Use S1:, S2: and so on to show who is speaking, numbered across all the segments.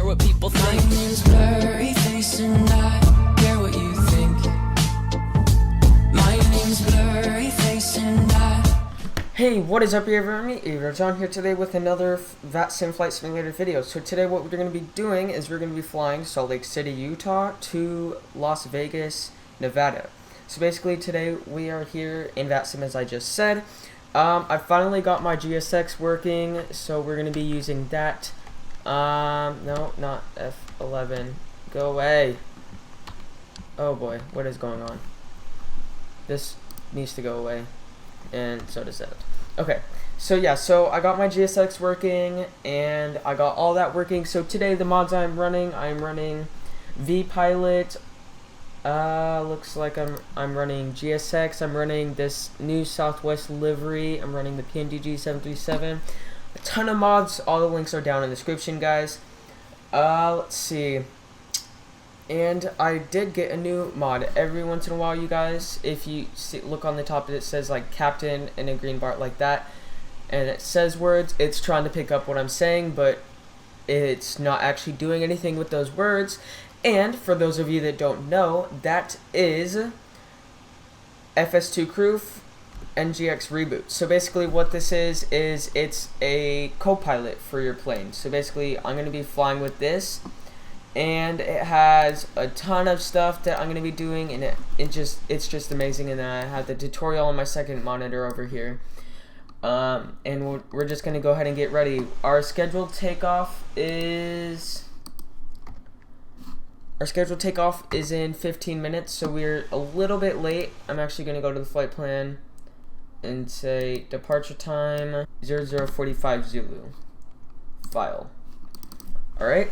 S1: what people think.
S2: My name's blurry face and I care what you think. My name's blurry face and I.
S3: Hey, what is up everyone? John here today with another VATSIM Flight Simulator video. So today what we're going to be doing is we're going to be flying Salt Lake City, Utah to Las Vegas, Nevada. So basically today we are here in VATSIM as I just said. I finally got my GSX working, so we're going to be using that. No, not F11. Go away. Oh boy, what is going on? This needs to go away. And so does that. Okay, so yeah, so I got my GSX working, and I got all that working. So today the mods I'm running VPilot. Looks like I'm running GSX. I'm running this new Southwest livery. I'm running the PNDG 737. A ton of mods. All the links are down in the description, guys. Let's see. And I did get a new mod. Every once in a while, you guys, if you look on the top, it says like Captain and a green bar like that, and it says words. It's trying to pick up what I'm saying, but it's not actually doing anything with those words. And for those of you that don't know, that is FS2Crew NGX Reboot. So basically what this is it's a co-pilot for your plane. So basically I'm going to be flying with this, and it has a ton of stuff that I'm going to be doing, and it's just amazing. And then I have the tutorial on my second monitor over here. And we're just going to go ahead and get ready. Our scheduled takeoff is in 15 minutes, so we're a little bit late. I'm actually going to go to the flight plan and say departure time 0045 Zulu file. Alright,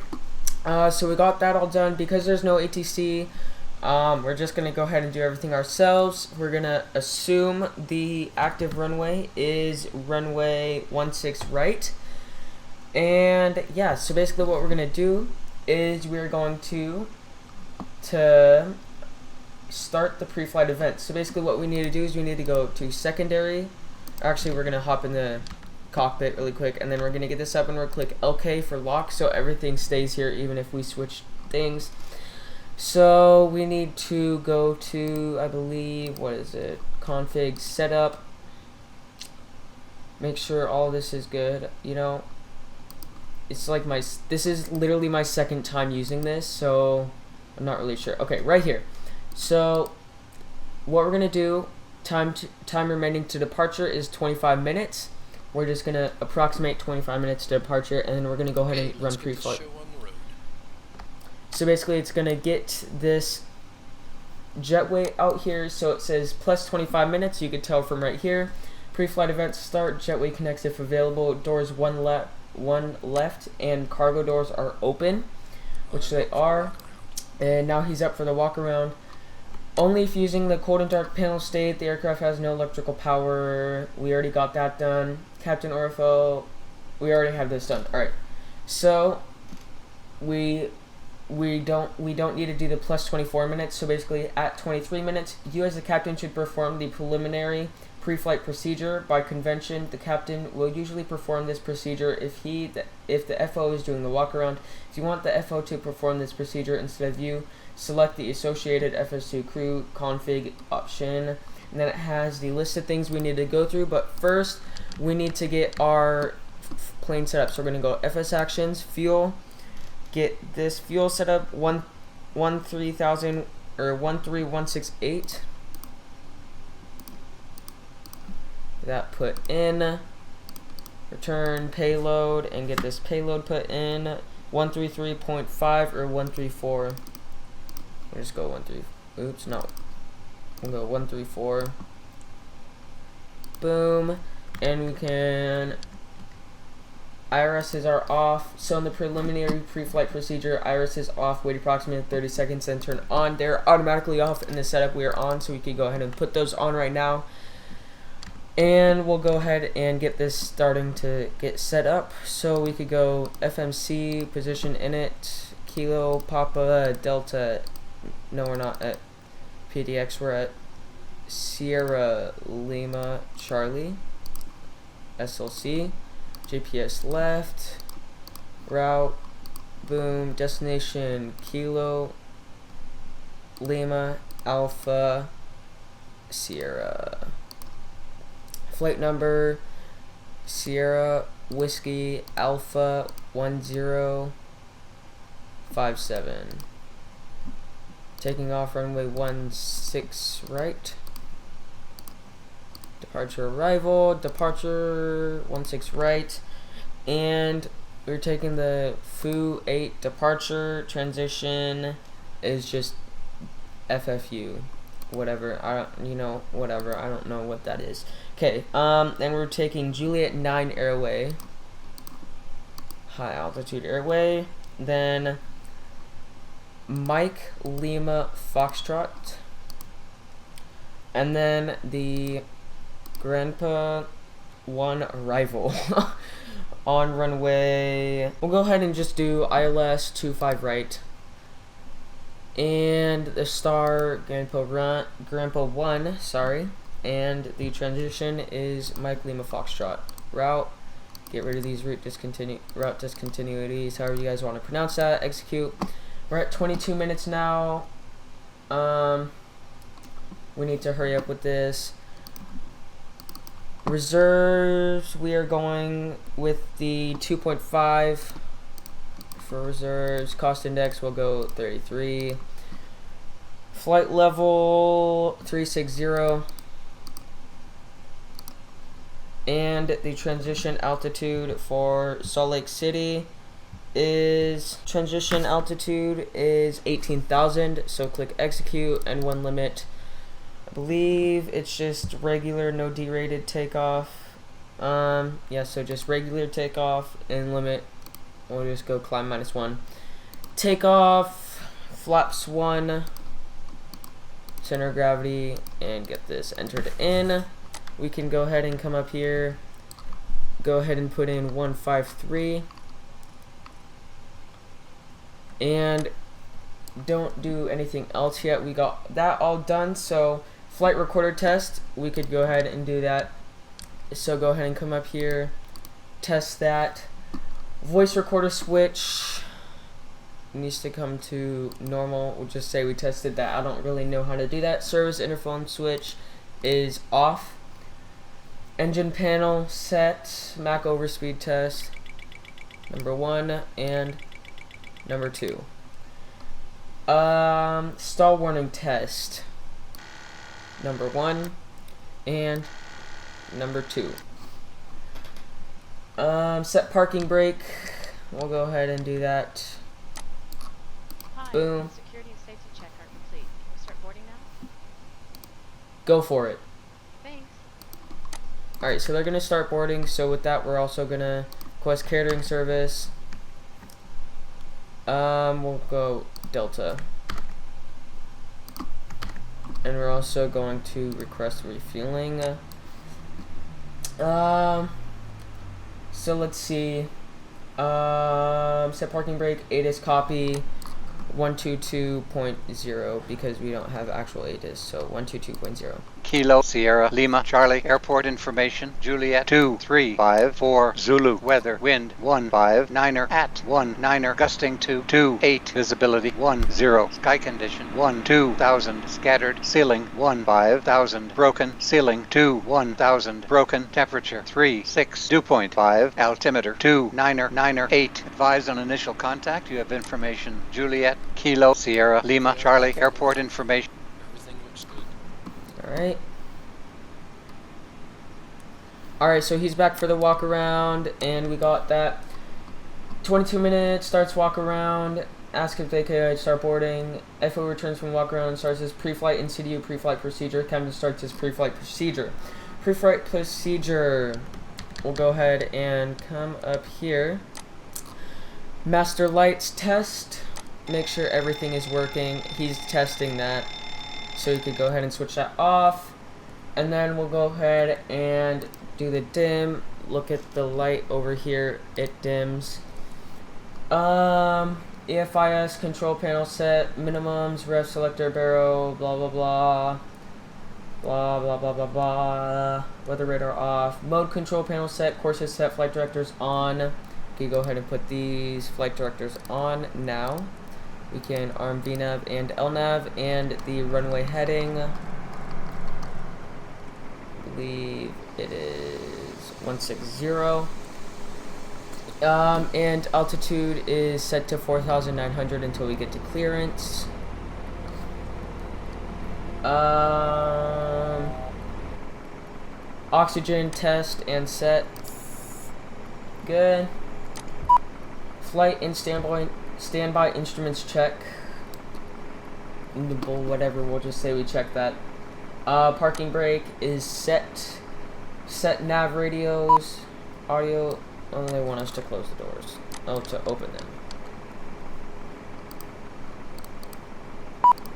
S3: so we got that all done. Because there's no ATC, we're just going to go ahead and do everything ourselves. We're going to assume the active runway is runway 16 right. And yeah, so basically what we're going to do is we're going to start the pre-flight event. So basically what we need to do is we need to go to secondary. Actually, we're going to hop in the cockpit really quick, and then we're going to get this up, and we'll click LK for lock, so everything stays here even if we switch things. So we need to go to, I believe, what is it, config setup, make sure all this is good. You know, it's like this is literally my second time using this, so I'm not really sure. Okay, right here. So what we're gonna do, time remaining to departure is 25 minutes. We're just gonna approximate 25 minutes to departure, and then we're gonna go ahead and run pre-flight. So basically it's gonna get this jetway out here, so it says plus 25 minutes. You can tell from right here. Pre-flight events start, jetway connects if available, doors one left, and cargo doors are open, which they are. And now he's up for the walk around. Only if using the cold and dark panel state, the aircraft has no electrical power. We already got that done. Captain Orfo, we already have this done. Alright, so we don't need to do the plus 24 minutes. So basically at 23 minutes, you as the captain should perform the preliminary pre-flight procedure. By convention, the captain will usually perform this procedure if the FO is doing the walk around. If you want the FO to perform this procedure instead of you, select the associated FS2Crew config option, and then it has the list of things we need to go through. But first, we need to get our plane set up. So we're going to go FS actions, fuel, get this fuel set up, 13168. That put in, return payload, and get this payload put in 133.5 or 134. We'll just go 13. Oops, no. We'll go 134. Boom, and we can. IRSs are off. So in the preliminary pre-flight procedure, IRS is off. Wait approximately 30 seconds, then turn on. They're automatically off in the setup we are on, so we can go ahead and put those on right now. And we'll go ahead and get this starting to get set up. So we could go FMC, position init, Kilo, Papa, Delta. No, we're not at PDX, we're at Sierra Lima Charlie, SLC, GPS left, route, Boom. Destination Kilo Lima Alpha Sierra. Flight number Sierra Whiskey Alpha 1057. Taking off runway 16 right. Departure arrival, departure 16 right. And we're taking the Fu 8 departure. Transition is just FFU. Whatever, whatever, I don't know what that is. Okay, then we're taking Juliet 9 Airway, high altitude airway, then Mike Lima Foxtrot, and then the Grandpa 1 Arrival on runway, we'll go ahead and just do ILS 25 right. And the star Grandpa 1, sorry, and the transition is Mike Lima Foxtrot. Route, get rid of these route discontinuities, however you guys want to pronounce that. Execute. We're at 22 minutes now. We need to hurry up with this. Reserves, we are going with the 2.5 for reserves. Cost index will go 33. Flight level 360. And the transition altitude for Salt Lake City is 18,000. So click execute and one limit. I believe it's just regular, no derated takeoff. Yeah, so just regular takeoff and limit. We'll just go climb -1. Takeoff, flaps 1, center of gravity, and get this entered in. We can go ahead and come up here, go ahead and put in 153, and don't do anything else yet. We got that all done, so flight recorder test, we could go ahead and do that. So go ahead and come up here, test that. Voice recorder switch needs to come to normal. We'll just say we tested that. I don't really know how to do that. Service interphone switch is off. Engine panel set. Mach overspeed test number 1 and number 2. Stall warning test number 1 and number 2. Set parking brake. We'll go ahead and do that.
S1: Hi,
S3: Boom.
S1: Security and safety check are complete. Can we start boarding now?
S3: Go for it.
S1: Thanks.
S3: Alright, so they're going to start boarding. So with that, we're also going to request catering service. We'll go Delta. And we're also going to request refueling. So let's see. Set parking brake, ATIS copy 122.0 because we don't have actual ATIS, so 122.0.
S4: Kilo Sierra Lima Charlie Airport information Juliet 2354 Zulu weather wind 159er at 19er gusting to 28 visibility 10 sky condition 2000 scattered ceiling 5000 broken ceiling 1000 broken temperature 36 dew point 5 altimeter 2998 advise on initial contact. You have information Juliet Kilo Sierra Lima Charlie Airport information.
S3: Alright. Alright, so he's back for the walk around, and we got that. 22 minutes, starts walk around, ask if they could start boarding. FO returns from walk around and starts his pre-flight in CDU pre-flight procedure. Captain starts his pre-flight procedure. Pre-flight procedure. We'll go ahead and come up here. Master lights test. Make sure everything is working. He's testing that. So you could go ahead and switch that off. And then we'll go ahead and do the dim. Look at the light over here. It dims. EFIS control panel set. Minimums, ref selector, barrel, blah blah blah. Blah blah blah blah blah. Weather radar off. Mode control panel set. Courses set. Flight directors on. can go ahead and put these flight directors on now. We can arm VNAV and LNAV and the runway heading. I believe it is 160. And altitude is set to 4,900 until we get to clearance. Oxygen test and set. Good. Flight and standby instruments check. Whatever, we'll just say we check that. Parking brake is set. Set nav radios. Audio. Only they want us to close the doors. Oh, to open them.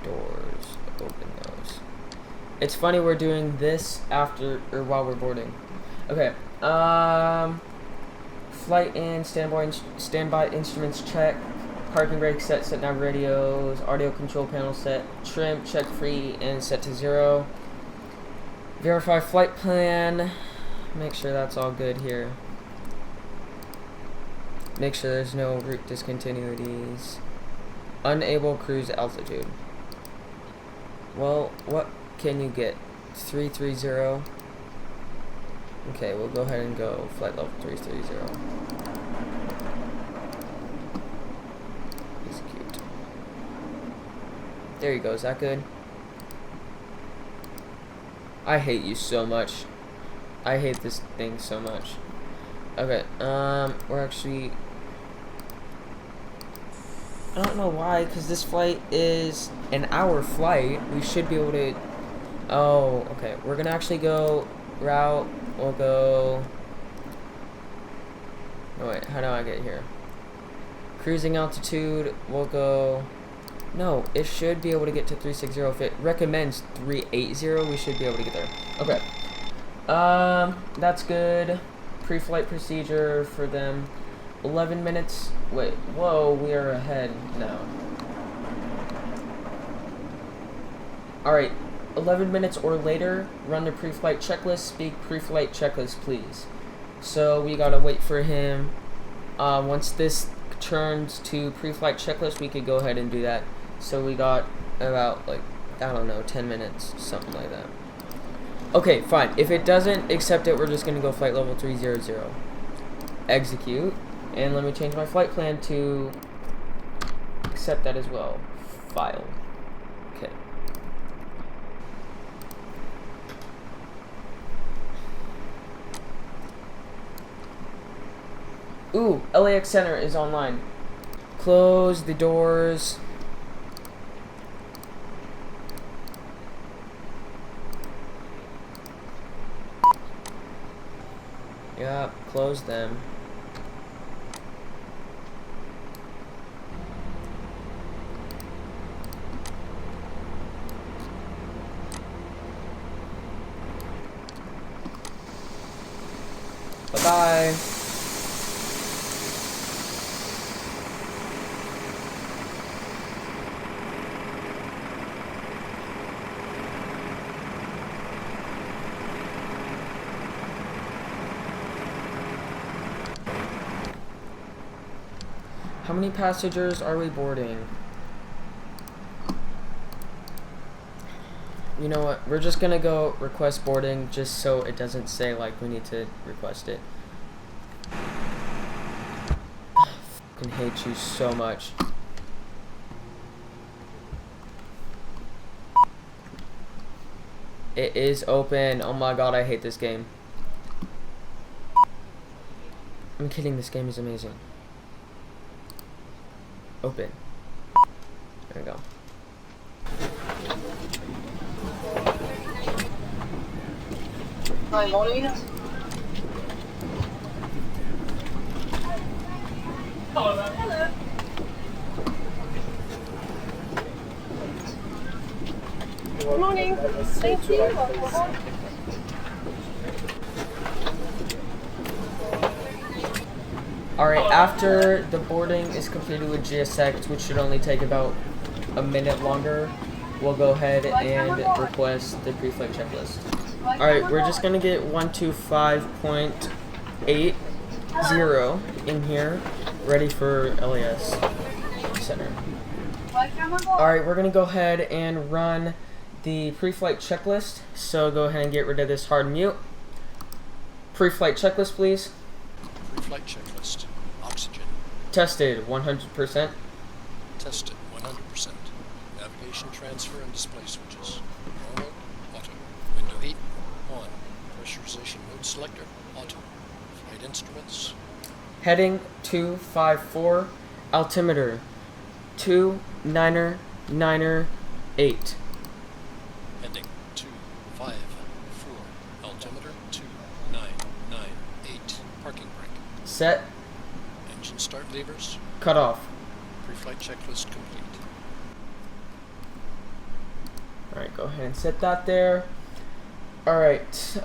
S3: Doors. Open those. It's funny we're doing this after or while we're boarding. Okay. Flight and standby instruments check. Parking brake set. Set nav radios. Audio control panel set. Trim check free and set to 0. Verify flight plan. Make sure that's all good here. Make sure there's no route discontinuities. Unable cruise altitude. Well, what can you get? 330. Okay, we'll go ahead and go flight level 330. Execute. There you go. Is that good? I hate you so much. I hate this thing so much. Okay, we're actually... I don't know why, because this flight is an hour flight. We should be able to... Oh, okay. We're going to actually go route. We'll go... Oh, wait. How do I get here? Cruising altitude. We'll go... No, it should be able to get to 360. If it recommends 380, we should be able to get there. Okay. That's good. Pre-flight procedure for them. 11 minutes. Wait, whoa, we are ahead now. Alright, 11 minutes or later, run the pre-flight checklist. Speak pre-flight checklist, please. So we gotta wait for him. Once this turns to pre-flight checklist, we could go ahead and do that. So we got about, like, I don't know, 10 minutes, something like that. Okay, fine. If it doesn't accept it, we're just gonna go flight level 300. Execute. And let me change my flight plan to accept that as well. File. Okay. Ooh, LAX Center is online. Close the doors. Yep, close them. Bye-bye. How many passengers are we boarding? You know what? We're just gonna go request boarding just so it doesn't say like we need to request it. I fucking hate you so much. It is open. Oh my god, I hate this game. I'm kidding, this game is amazing. Open. There we go.
S5: Hi, morning. Hello. Good morning. Thank you.
S3: Alright, after the boarding is completed with GSX, which should only take about a minute longer, we'll go ahead and request the pre-flight checklist. Alright, we're just gonna get 125.8 0 in here, ready for LAS Center. Alright, we're going to go ahead and run the pre-flight checklist, so go ahead and get rid of this hard mute. Pre-flight checklist, please.
S6: Pre-flight checklist. Oxygen.
S3: Tested 100%.
S6: Tested 100%. Navigation transfer and display switches. Normal. Auto. Window 8. On. Pressurization mode selector. Auto. Flight instruments.
S3: Heading 254. Altimeter 29998.
S6: Heading 254. Altimeter 2998. Parking brake.
S3: Set.
S6: Engine start levers.
S3: Cut off.
S6: Pre-flight checklist complete.
S3: Alright, go ahead and set that there. Alright,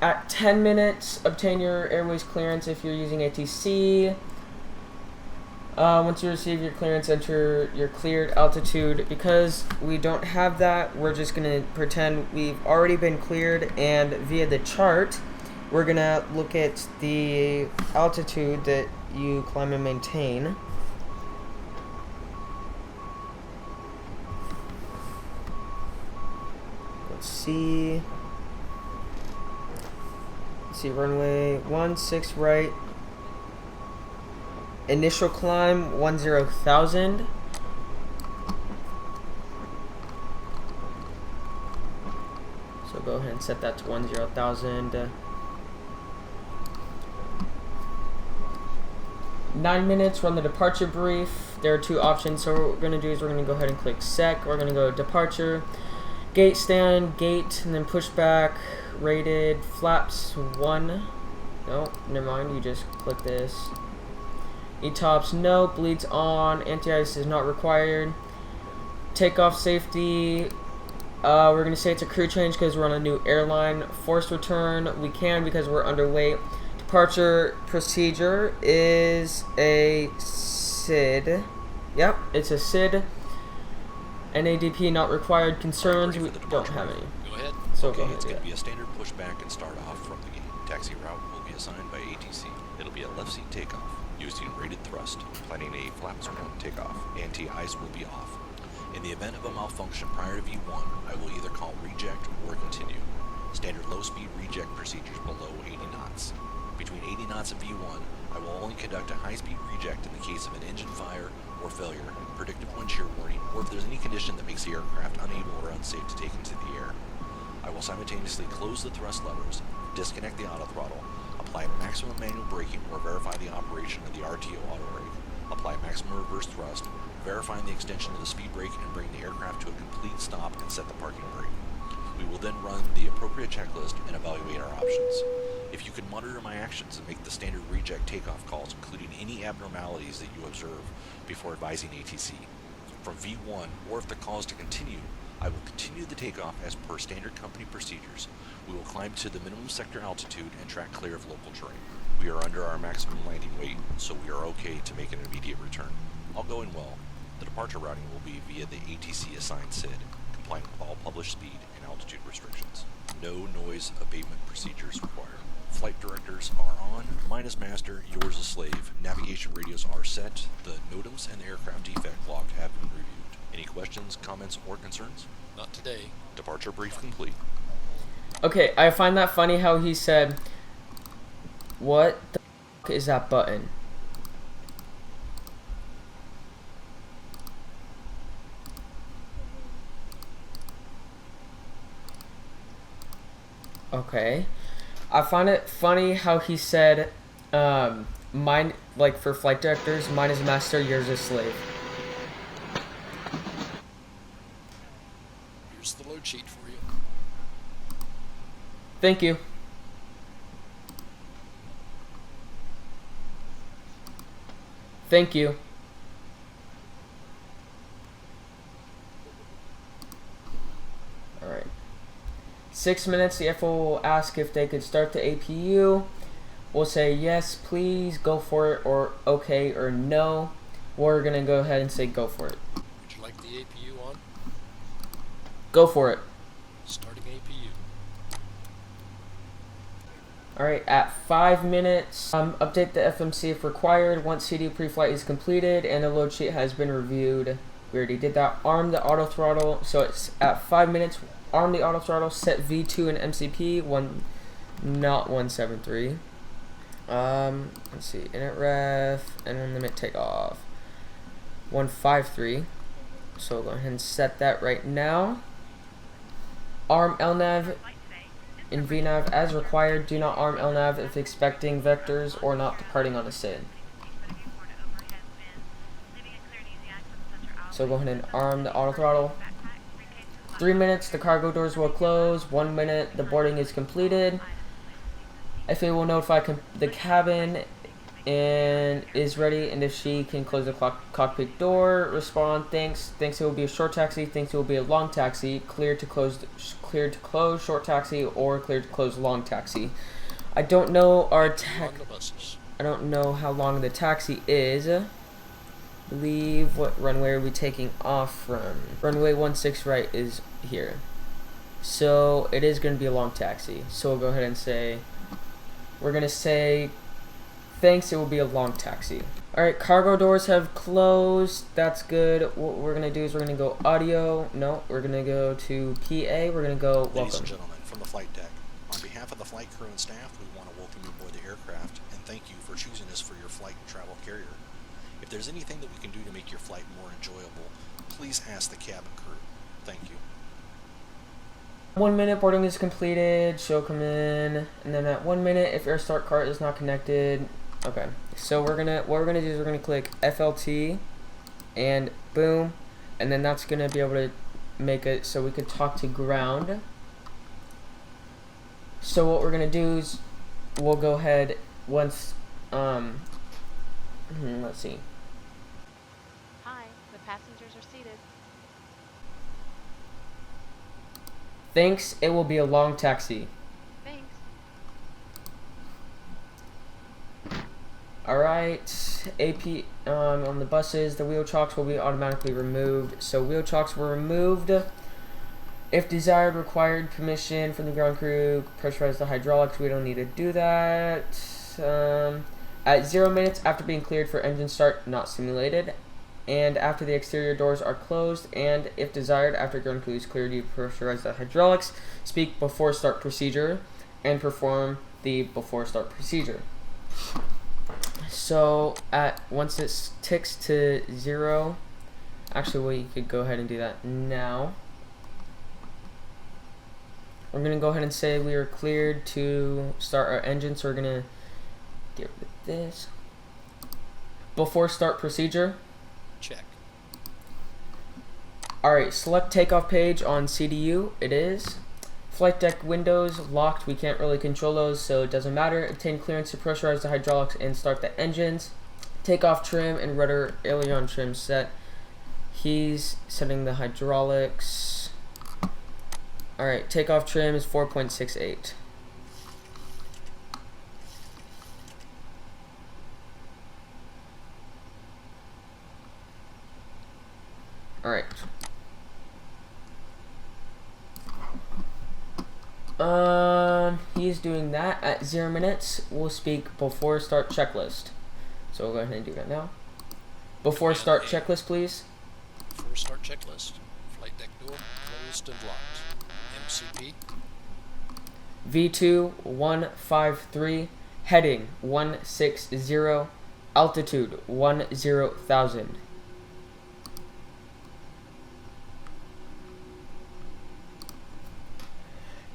S3: at 10 minutes, obtain your airways clearance if you're using ATC. Once you receive your clearance, enter your cleared altitude. Because we don't have that, we're just going to pretend we've already been cleared, and via the chart, we're going to look at the altitude that you climb and maintain. Let's see, runway 16 right. Initial climb 10,000. So go ahead and set that to 10,000. 9 minutes, run the departure brief. There are two options, so what we're going to do is we're going to go ahead and click sec. We're going to go departure, gate stand, gate, and then push back, rated, flaps 1. No, never mind, you just click this. ETOPS, no. Bleeds on. Anti-ice is not required. Takeoff safety, we're going to say it's a crew change because we're on a new airline. Forced return, we can because we're underweight. Departure procedure is a SID. Yep, it's a SID. NADP not required. Concerns, we don't have any.
S6: Go ahead.
S3: So
S7: Okay,
S3: go ahead,
S7: it's going
S3: yeah.
S7: to be a standard pushback and start off from the gate. Taxi route will be assigned by ATC. It'll be a left seat takeoff, using rated thrust, planning a flaps 1 takeoff. Anti-ice will be off. In the event of a malfunction prior to V1, I will either call reject or continue. Standard low-speed reject procedures below 80 knots. Between 80 knots and V1, I will only conduct a high-speed reject in the case of an engine fire or failure, predictive wind shear warning, or if there's any condition that makes the aircraft unable or unsafe to take into the air. I will simultaneously close the thrust levers, disconnect the auto throttle, apply maximum manual braking or verify the operation of the RTO auto brake, apply maximum reverse thrust, verifying the extension of the speed brake and bring the aircraft to a complete stop and set the parking brake. We will then run the appropriate checklist and evaluate our options. If you can monitor my actions and make the standard reject takeoff calls, including any abnormalities that you observe before advising ATC. From V1, or if the call is to continue, I will continue the takeoff as per standard company procedures. We will climb to the minimum sector altitude and track clear of local terrain. We are under our maximum landing weight, so we are okay to make an immediate return. All going well, the departure routing will be via the ATC assigned SID, complying with all published speed and altitude restrictions. No noise abatement procedures required. Flight directors are on. Mine is master, yours is slave. Navigation radios are set. The NOTAMs and aircraft defect log have been reviewed. Any questions, comments, or concerns?
S6: Not today.
S7: Departure brief complete.
S3: Okay, I find that funny how he said, what the f is that button? Okay. I find it funny how he said, mine, like for flight directors, mine is master, yours is slave.
S6: Here's the load sheet for you.
S3: Thank you. Thank you. Alright. 6 minutes, the FO will ask if they could start the APU. We'll say yes, please, go for it, or okay, or no. We're gonna go ahead and say go for it.
S6: Would you like the APU on?
S3: Go for it.
S6: Starting APU.
S3: Alright, at 5 minutes, update the FMC if required once CD pre-flight is completed and the load sheet has been reviewed. We already did that. Arm the auto throttle. So it's at 5 minutes, arm the auto throttle, set V2 and MCP, not 173. Let's see, init ref, and then limit takeoff. 153. So we'll go ahead and set that right now. Arm LNAV in VNAV as required. Do not arm LNAV if expecting vectors or not departing on a SID. So go ahead and arm the auto throttle. 3 minutes, the cargo doors will close. 1 minute, the boarding is completed. FA will notify the cabin and is ready, and if she can close the cockpit door, respond, thanks it will be a short taxi, thinks it will be a long taxi, clear to close short taxi, or clear to close long taxi. I don't know I don't know how long the taxi is. I believe what runway are we taking off from? Runway 16 right is here. So it is going to be a long taxi. So we'll go ahead and say, we're going to say thanks, it will be a long taxi. Alright, cargo doors have closed. That's good. What we're going to do is we're going to go audio. No, we're going to go to PA. We're going to go welcome.
S8: Ladies and gentlemen, from the flight deck, on behalf of the flight crew and staff, we want to welcome you aboard the aircraft and thank you for choosing us for your flight and travel carrier. If there's anything that we can do to make your flight more enjoyable, please ask the cabin crew. Thank you.
S3: 1 minute, boarding is completed. Show come in, and then at 1 minute, if air start cart is not connected. Okay, so what we're gonna do is we're gonna click FLT, and boom, and then that's gonna be able to make it so we could talk to ground. So what we're gonna do is we'll go ahead once let's see.
S1: Hi, the passengers are seated.
S3: Thanks, it will be a long taxi.
S1: Thanks.
S3: Alright, AP on the buses, the wheel chocks will be automatically removed. So wheel chocks were removed. If desired, required permission from the ground crew, pressurize the hydraulics. We don't need to do that. At 0 minutes after being cleared for engine start, not simulated. And after the exterior doors are closed, and if desired, after ground crew is cleared, you pressurize the hydraulics, speak before start procedure, and perform the before start procedure. So once it ticks to 0, actually, well, you could go ahead and do that now. We're gonna go ahead and say we are cleared to start our engine, so we're gonna get rid of this. Before start procedure.
S6: Check.
S3: Alright, select takeoff page on CDU. It is. Flight deck windows locked. We can't really control those, so it doesn't matter. Obtain clearance to pressurize the hydraulics and start the engines. Takeoff trim and rudder aileron trim set. He's setting the hydraulics. Alright, takeoff trim is 4.68. Alright. He's doing that at 0 minutes. We'll speak before start checklist. So we'll go ahead and do that now. Before start checklist, please.
S6: Before start checklist. Flight deck door closed and locked. MCP.
S3: V2 153. Heading 160. Altitude 10,000.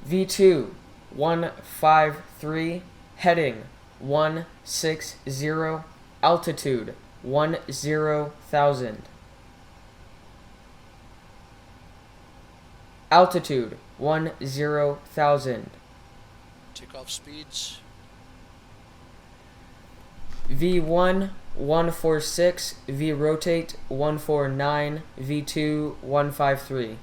S3: V2 153. Heading 160. Altitude 10,000. Altitude 10,000.
S6: Takeoff speeds.
S3: V1 146. V rotate 149. V2 153.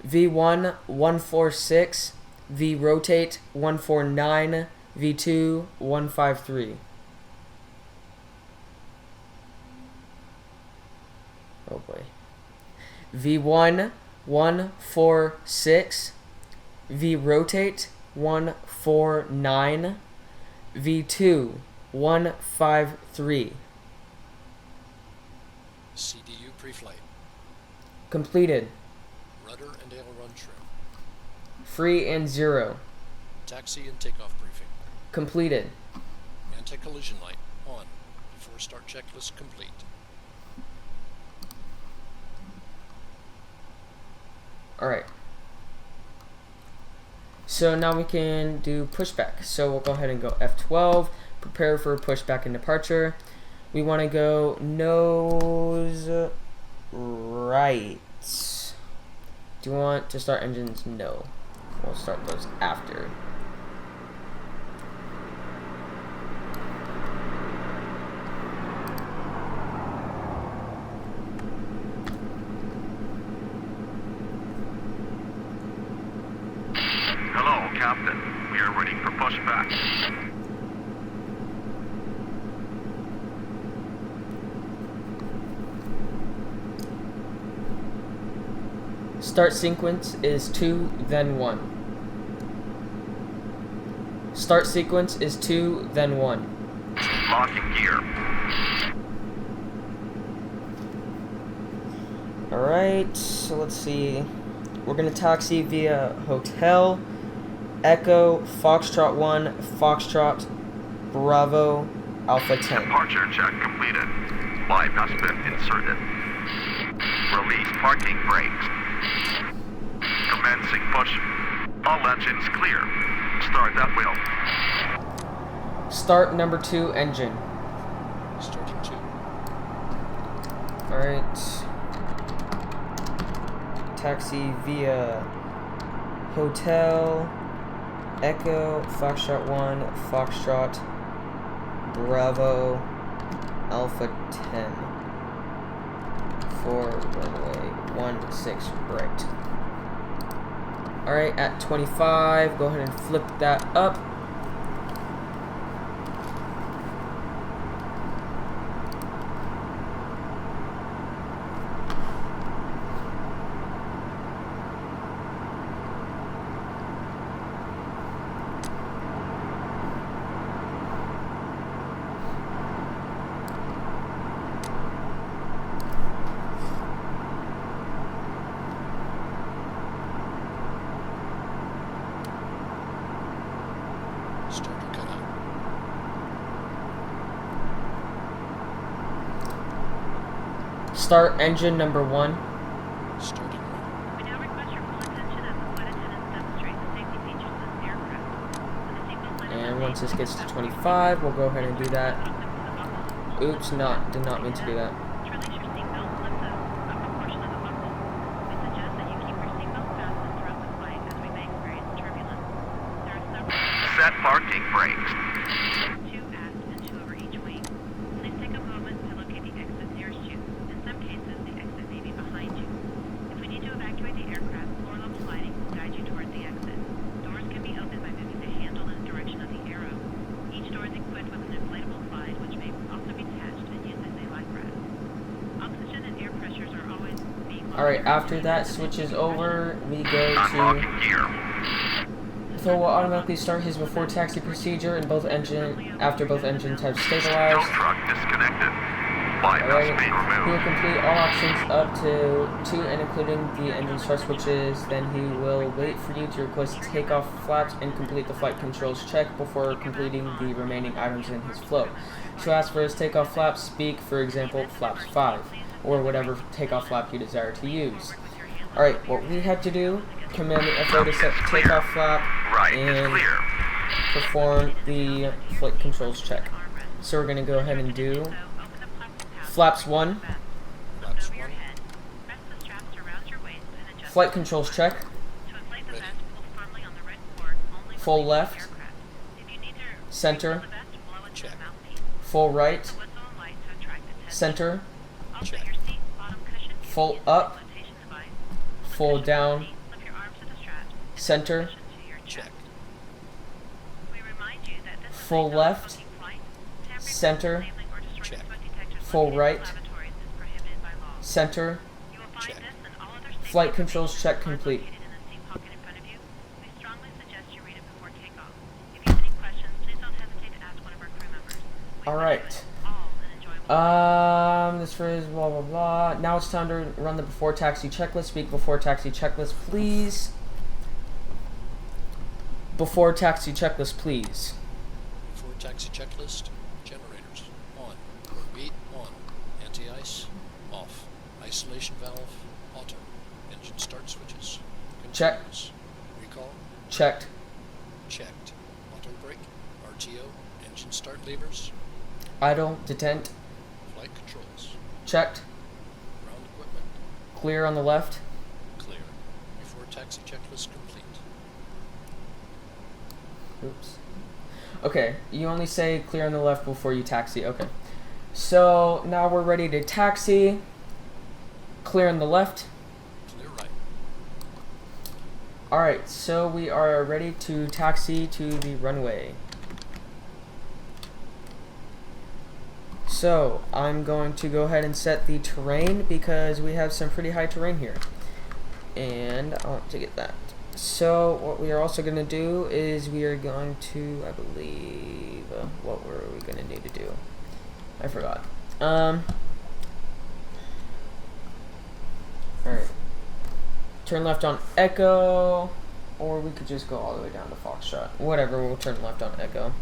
S3: V1 146. V rotate 149. V2 153. Oh boy. V1 146, V rotate 149, V2 153.
S6: CDU pre-flight.
S3: Completed.
S6: Rudder and aileron trim.
S3: Free and 0.
S6: Taxi and takeoff briefing.
S3: Completed.
S6: Anti-collision light on. Before start checklist complete.
S3: Alright. So now we can do pushback. So we'll go ahead and go F12. Prepare for pushback and departure. We want to go nose right. Do you want to start engines? No. We'll start those after.
S9: Hello, Captain. We are ready for pushback.
S3: Start sequence is 2, then 1. Start sequence is 2, then 1.
S9: Locking gear.
S3: Alright, so let's see. We're going to taxi via Hotel, Echo, Foxtrot 1, Foxtrot, Bravo, Alpha 10.
S9: Departure check completed. Live has been inserted. Release parking brakes. Commencing push. All engines clear. Start that wheel.
S3: Start number 2 engine.
S6: Starting 2.
S3: Alright. Taxi via Hotel, Echo, Foxtrot 1, Foxtrot, Bravo, Alpha 10. For runway 16 right. Alright, at 25, go ahead and flip that up.
S6: Starter cutout.
S3: Start engine number 1.
S6: Starting 1.
S1: We now request your full attention as the flight attendants demonstrate the safety features of this aircraft. When the seatbelt sign is
S3: And once this
S1: unlocked,
S3: gets to 25, we'll go ahead and do that. Oops, did not mean to do that.
S1: to release your seatbelt, lift the upper portion of the buckle. We suggest that you keep your seatbelt fastened throughout the flight as we may experience turbulence. There are several
S9: Set parking brakes.
S1: 2 aft and 2 over each wing. Please take a moment to locate the exit nearest you. In some cases, the exit may be behind you. If we need to evacuate the aircraft, floor level lighting will guide you toward the exit. Doors can be opened by moving the handle in the direction of the arrow. Each door is equipped with an inflatable slide, which may also be attached and used as a life raft. Oxygen and air pressures are always being
S3: Alright, after that switches over, we go to...
S9: Unlocking gear.
S3: So will automatically start his before taxi procedure and after both engine types
S9: Tow
S3: stabilize.
S9: truck disconnected. Live has
S3: Alright,
S9: been
S3: he will
S9: removed.
S3: complete all options up to and including the engine start switches. Then he will wait for you to request takeoff flaps and complete the flight controls check before completing the remaining items in his flow. To ask for his takeoff flaps, speak, for example, flaps 5, or whatever takeoff flap you desire to use. Alright, what we have to do, command the FO to set takeoff flap
S9: Right is
S3: and
S9: clear.
S3: perform the flight controls check. So we're going to go ahead and do flaps 1,
S6: Flaps 1.
S3: flight controls check, full left, center,
S6: Check.
S3: full right, center,
S6: Check.
S3: full up, full down, center,
S6: Check.
S3: full left, center,
S6: Check.
S3: full right, center,
S6: Check.
S3: Flight controls check complete.
S1: Located in the seat pocket in front of you. We strongly suggest you read it before takeoff. If you have any questions, please don't hesitate to ask one of our crew members. We
S3: All
S1: wish
S3: right.
S1: you all an enjoyable
S3: This phrase, blah, blah, blah. Now it's time to run the before taxi checklist. Speak before taxi checklist, please. Before taxi checklist, please.
S6: Before taxi checklist, generators on. Beat on. Anti-ice off. Isolation valve auto. Engine start switches.
S3: Check.
S6: Continuous. Recall
S3: Checked.
S6: checked. Auto brake. RTO. Engine start levers.
S3: Idle. Detent.
S6: Flight controls.
S3: Checked.
S6: Ground equipment.
S3: Clear on the left.
S6: Clear. Before taxi checklist complete.
S3: Oops. Okay, you only say clear on the left before you taxi. Okay. So now we're ready to taxi. Clear on the left.
S6: Clear right.
S3: Alright, so we are ready to taxi to the runway. So I'm going to go ahead and set the terrain because we have some pretty high terrain here. And I want to get that. So what we are also going to do is we are going to, I believe, what were we going to need to do? I forgot. Alright. Turn left on Echo, or we could just go all the way down to Foxtrot. Whatever, we'll turn left on Echo.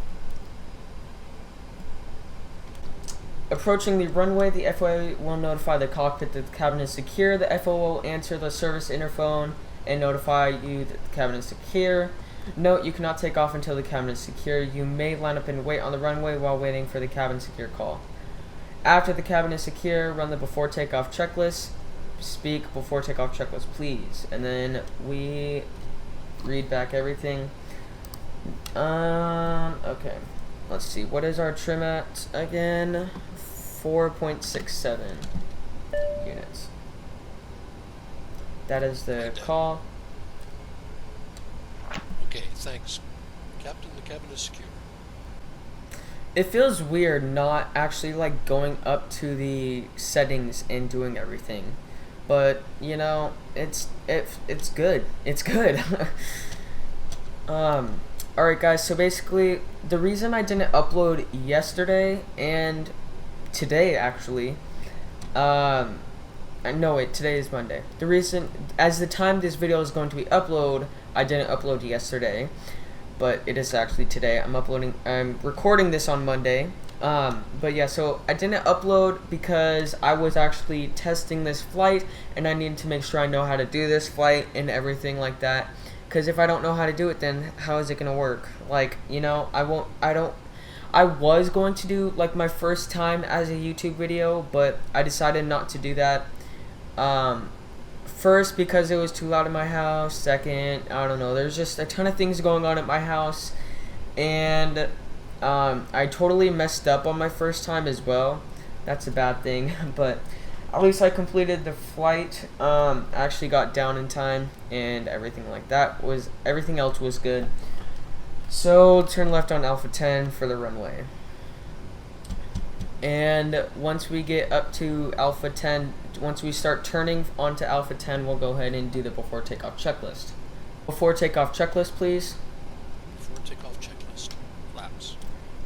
S3: Approaching the runway, the FOA will notify the cockpit that the cabin is secure. The FOA will answer the service interphone and notify you that the cabin is secure. Note, you cannot take off until the cabin is secure. You may line up and wait on the runway while waiting for the cabin secure call. After the cabin is secure, run the before takeoff checklist. Speak before takeoff checklist, please. And then we read back everything. Okay. Let's see. What is our trim at again? 4.67 units. That is the call.
S6: Okay, thanks. Captain, the cabin is secure.
S3: It feels weird not actually like going up to the settings and doing everything. But, you know, it's good. It's good. Alright guys, so basically the reason I didn't upload yesterday and today actually, no wait, today is Monday. The reason, as the time this video is going to be uploaded, I didn't upload yesterday, but it is actually today. I'm recording this on Monday. But yeah, so I didn't upload because I was actually testing this flight and I needed to make sure I know how to do this flight and everything like that. Because if I don't know how to do it, then how is it going to work? Like, you know, I was going to do like my first time as a YouTube video, but I decided not to do that. First, because it was too loud in my house. Second, I don't know, there's just a ton of things going on at my house. And I totally messed up on my first time as well. That's a bad thing, but at least I completed the flight. Actually got down in time and everything like that. Everything else was good. So turn left on Alpha 10 for the runway. And once we get up to Alpha 10, once we start turning onto Alpha 10, we'll go ahead and do the before takeoff checklist. Before takeoff checklist, please.
S6: Before takeoff checklist. Flaps.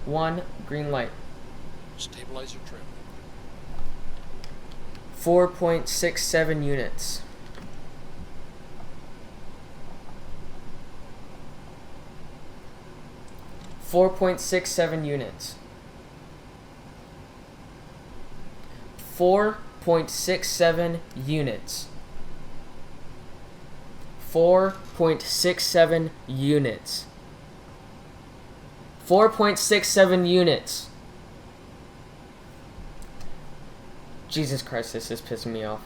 S3: 1, green light.
S6: Stabilizer trim.
S3: 4.67 units. 4.67 units. 4.67 units. 4.67 units. 4.67 units. Jesus Christ, this is pissing me off.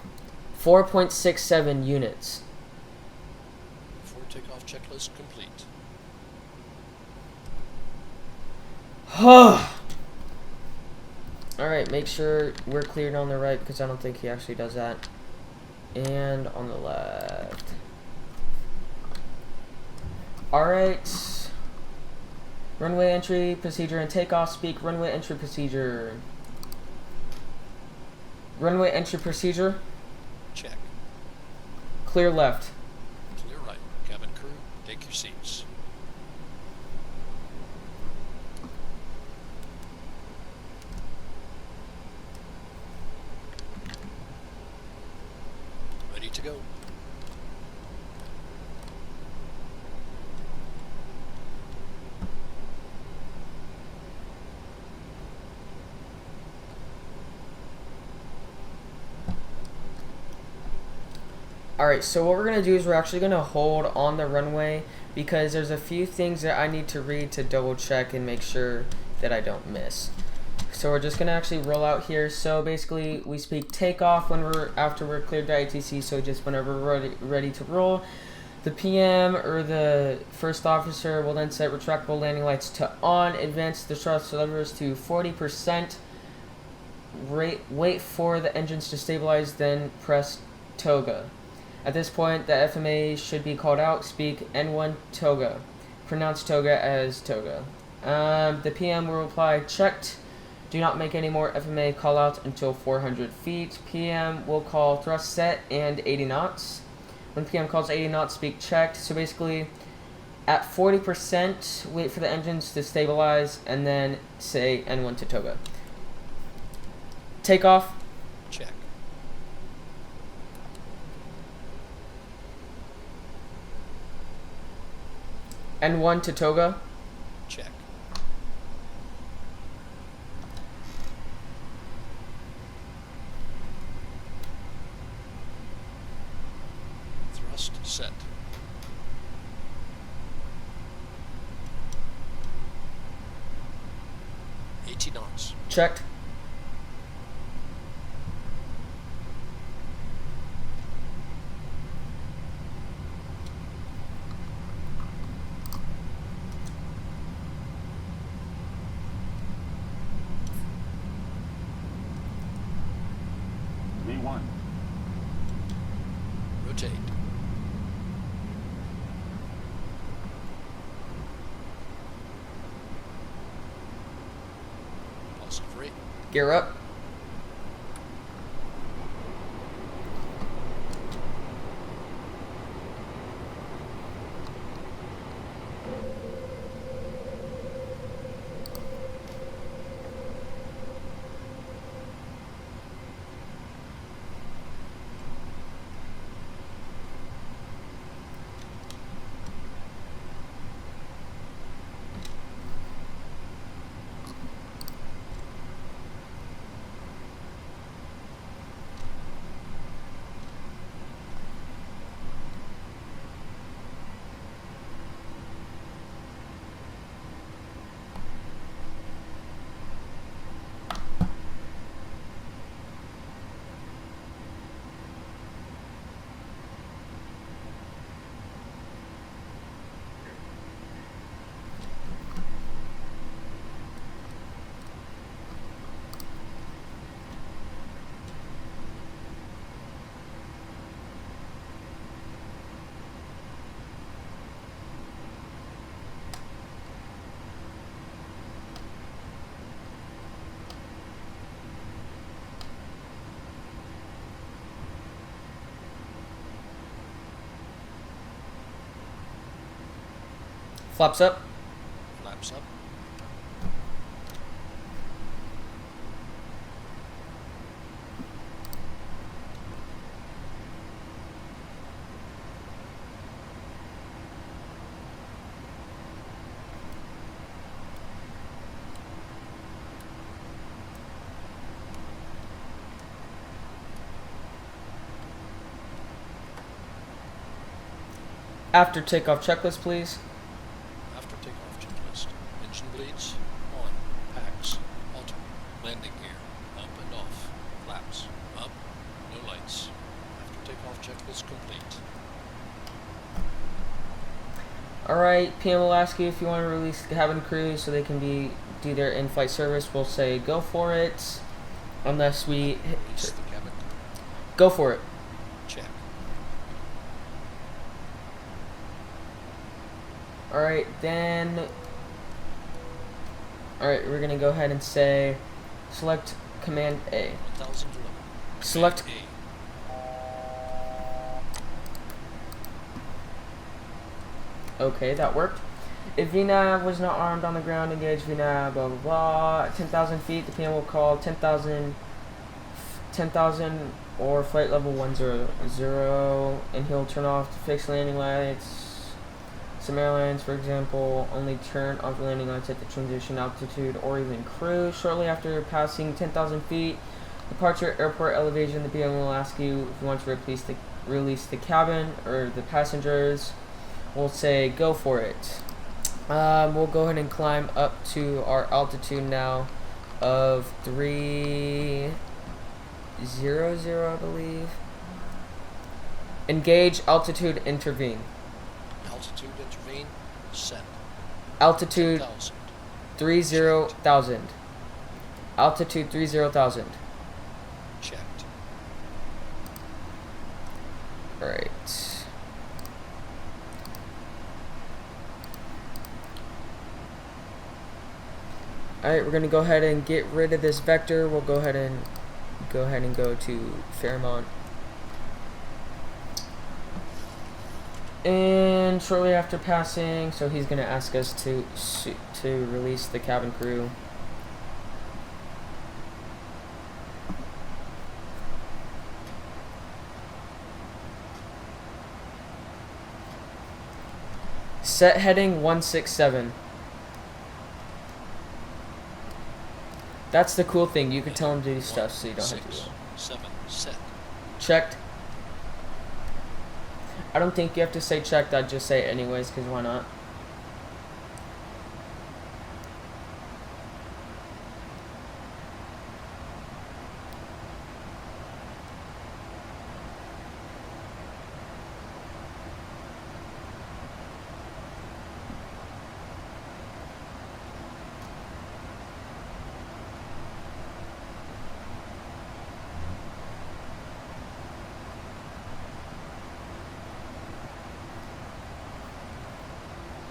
S3: 4.67 units.
S6: Before takeoff checklist complete.
S3: Alright, make sure we're cleared on the right because I don't think he actually does that. And on the left. Alright. Runway entry procedure and takeoff. Speak runway entry procedure. Runway entry procedure.
S6: Check.
S3: Clear left.
S6: Clear right. Cabin crew, take your seats. Ready to go.
S3: Alright, so what we're going to do is we're actually going to hold on the runway because there's a few things that I need to read to double check and make sure that I don't miss. So we're just going to actually roll out here. So basically we speak takeoff when after we're cleared to ITC, so just whenever we're ready to roll. The PM or the first officer will then set retractable landing lights to on, advance the thrust levers to 40%, wait for the engines to stabilize, then press toga. At this point, the FMA should be called out. Speak N1 toga. Pronounce toga as toga. The PM will reply, checked. Do not make any more FMA callouts until 400 feet. PM will call thrust set and 80 knots. When PM calls 80 knots, speak checked. So basically, at 40%, wait for the engines to stabilize, and then say N1 to toga. Takeoff.
S6: Check.
S3: N1 to toga.
S6: Check. Thrust set. knots.
S3: Checked.
S10: V1.
S6: Rotate. Positive rate.
S3: Gear up. Flaps up.
S6: Flaps up.
S3: After takeoff checklist, please.
S6: After takeoff checklist. Engine bleeds. On. Packs. Auto. Landing gear. Up and off. Flaps. Up. No lights. After takeoff checklist complete.
S3: Alright, PM will ask you if you want to release the cabin crew so they can do their in-flight service. We'll say go for it. Unless we...
S6: Release the cabin.
S3: Go for it.
S6: Check.
S3: Alright, then... Alright, we're going to go ahead and say select Command A.
S6: 1000 level.
S3: Select...
S6: A.
S3: Okay, that worked. If VNAV was not armed on the ground, engage VNAV, blah blah blah. At 10,000 feet, the PM will call 10,000 or flight level 100, and he'll turn off the fixed landing lights. Some airlines, for example, only turn off the landing lights at the transition altitude or even cruise. Shortly after passing 10,000 feet, departure airport elevation, the PM will ask you if you want to release the cabin or the passengers. We'll say go for it. We'll go ahead and climb up to our altitude now of 300, I believe. Engage altitude intervene.
S6: Altitude intervene. Send.
S3: Altitude
S6: 10,000.
S3: 30,000. Altitude 30,000.
S6: Checked.
S3: Alright. Alright, we're gonna go ahead and get rid of this vector. We'll go ahead and go to Fairmont. And shortly after passing, so he's gonna ask us to release the cabin crew. Set heading 167. That's the cool thing. You can tell him to do stuff, so you don't have to do it.
S6: 7, set.
S3: Checked. I don't think you have to say checked. I'd just say it anyways, because why not?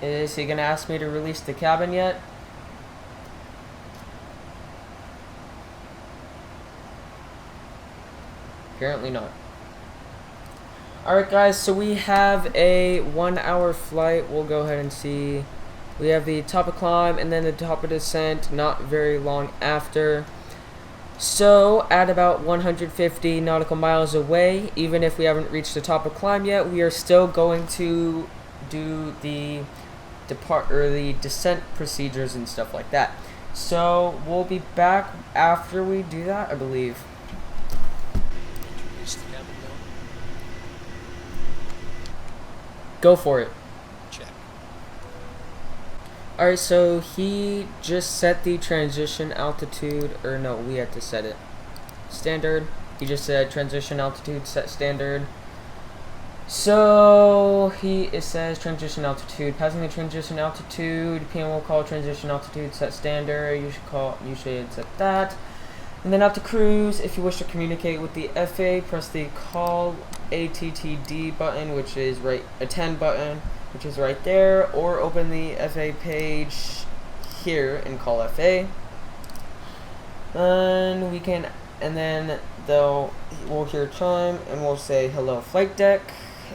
S3: Is he gonna ask me to release the cabin yet? Apparently not. Alright guys, so we have a 1-hour flight. We'll go ahead and see. We have the top of climb and then the top of descent not very long after. So at about 150 nautical miles away, even if we haven't reached the top of climb yet, we are still going to do the descent procedures and stuff like that. So we'll be back after we do that, I believe.
S6: Release the cabin now.
S3: Go for it.
S6: Check.
S3: Alright, so he just set the transition altitude, or no, we had to set it. Standard. He just said transition altitude set standard. So it says transition altitude. Passing the transition altitude, PM will call transition altitude set standard. You should set that. And then out to cruise. If you wish to communicate with the FA, press the call ATTD button, which is attend button, which is right there, or open the FA page here and call FA. And then we'll hear chime and we'll say hello flight deck.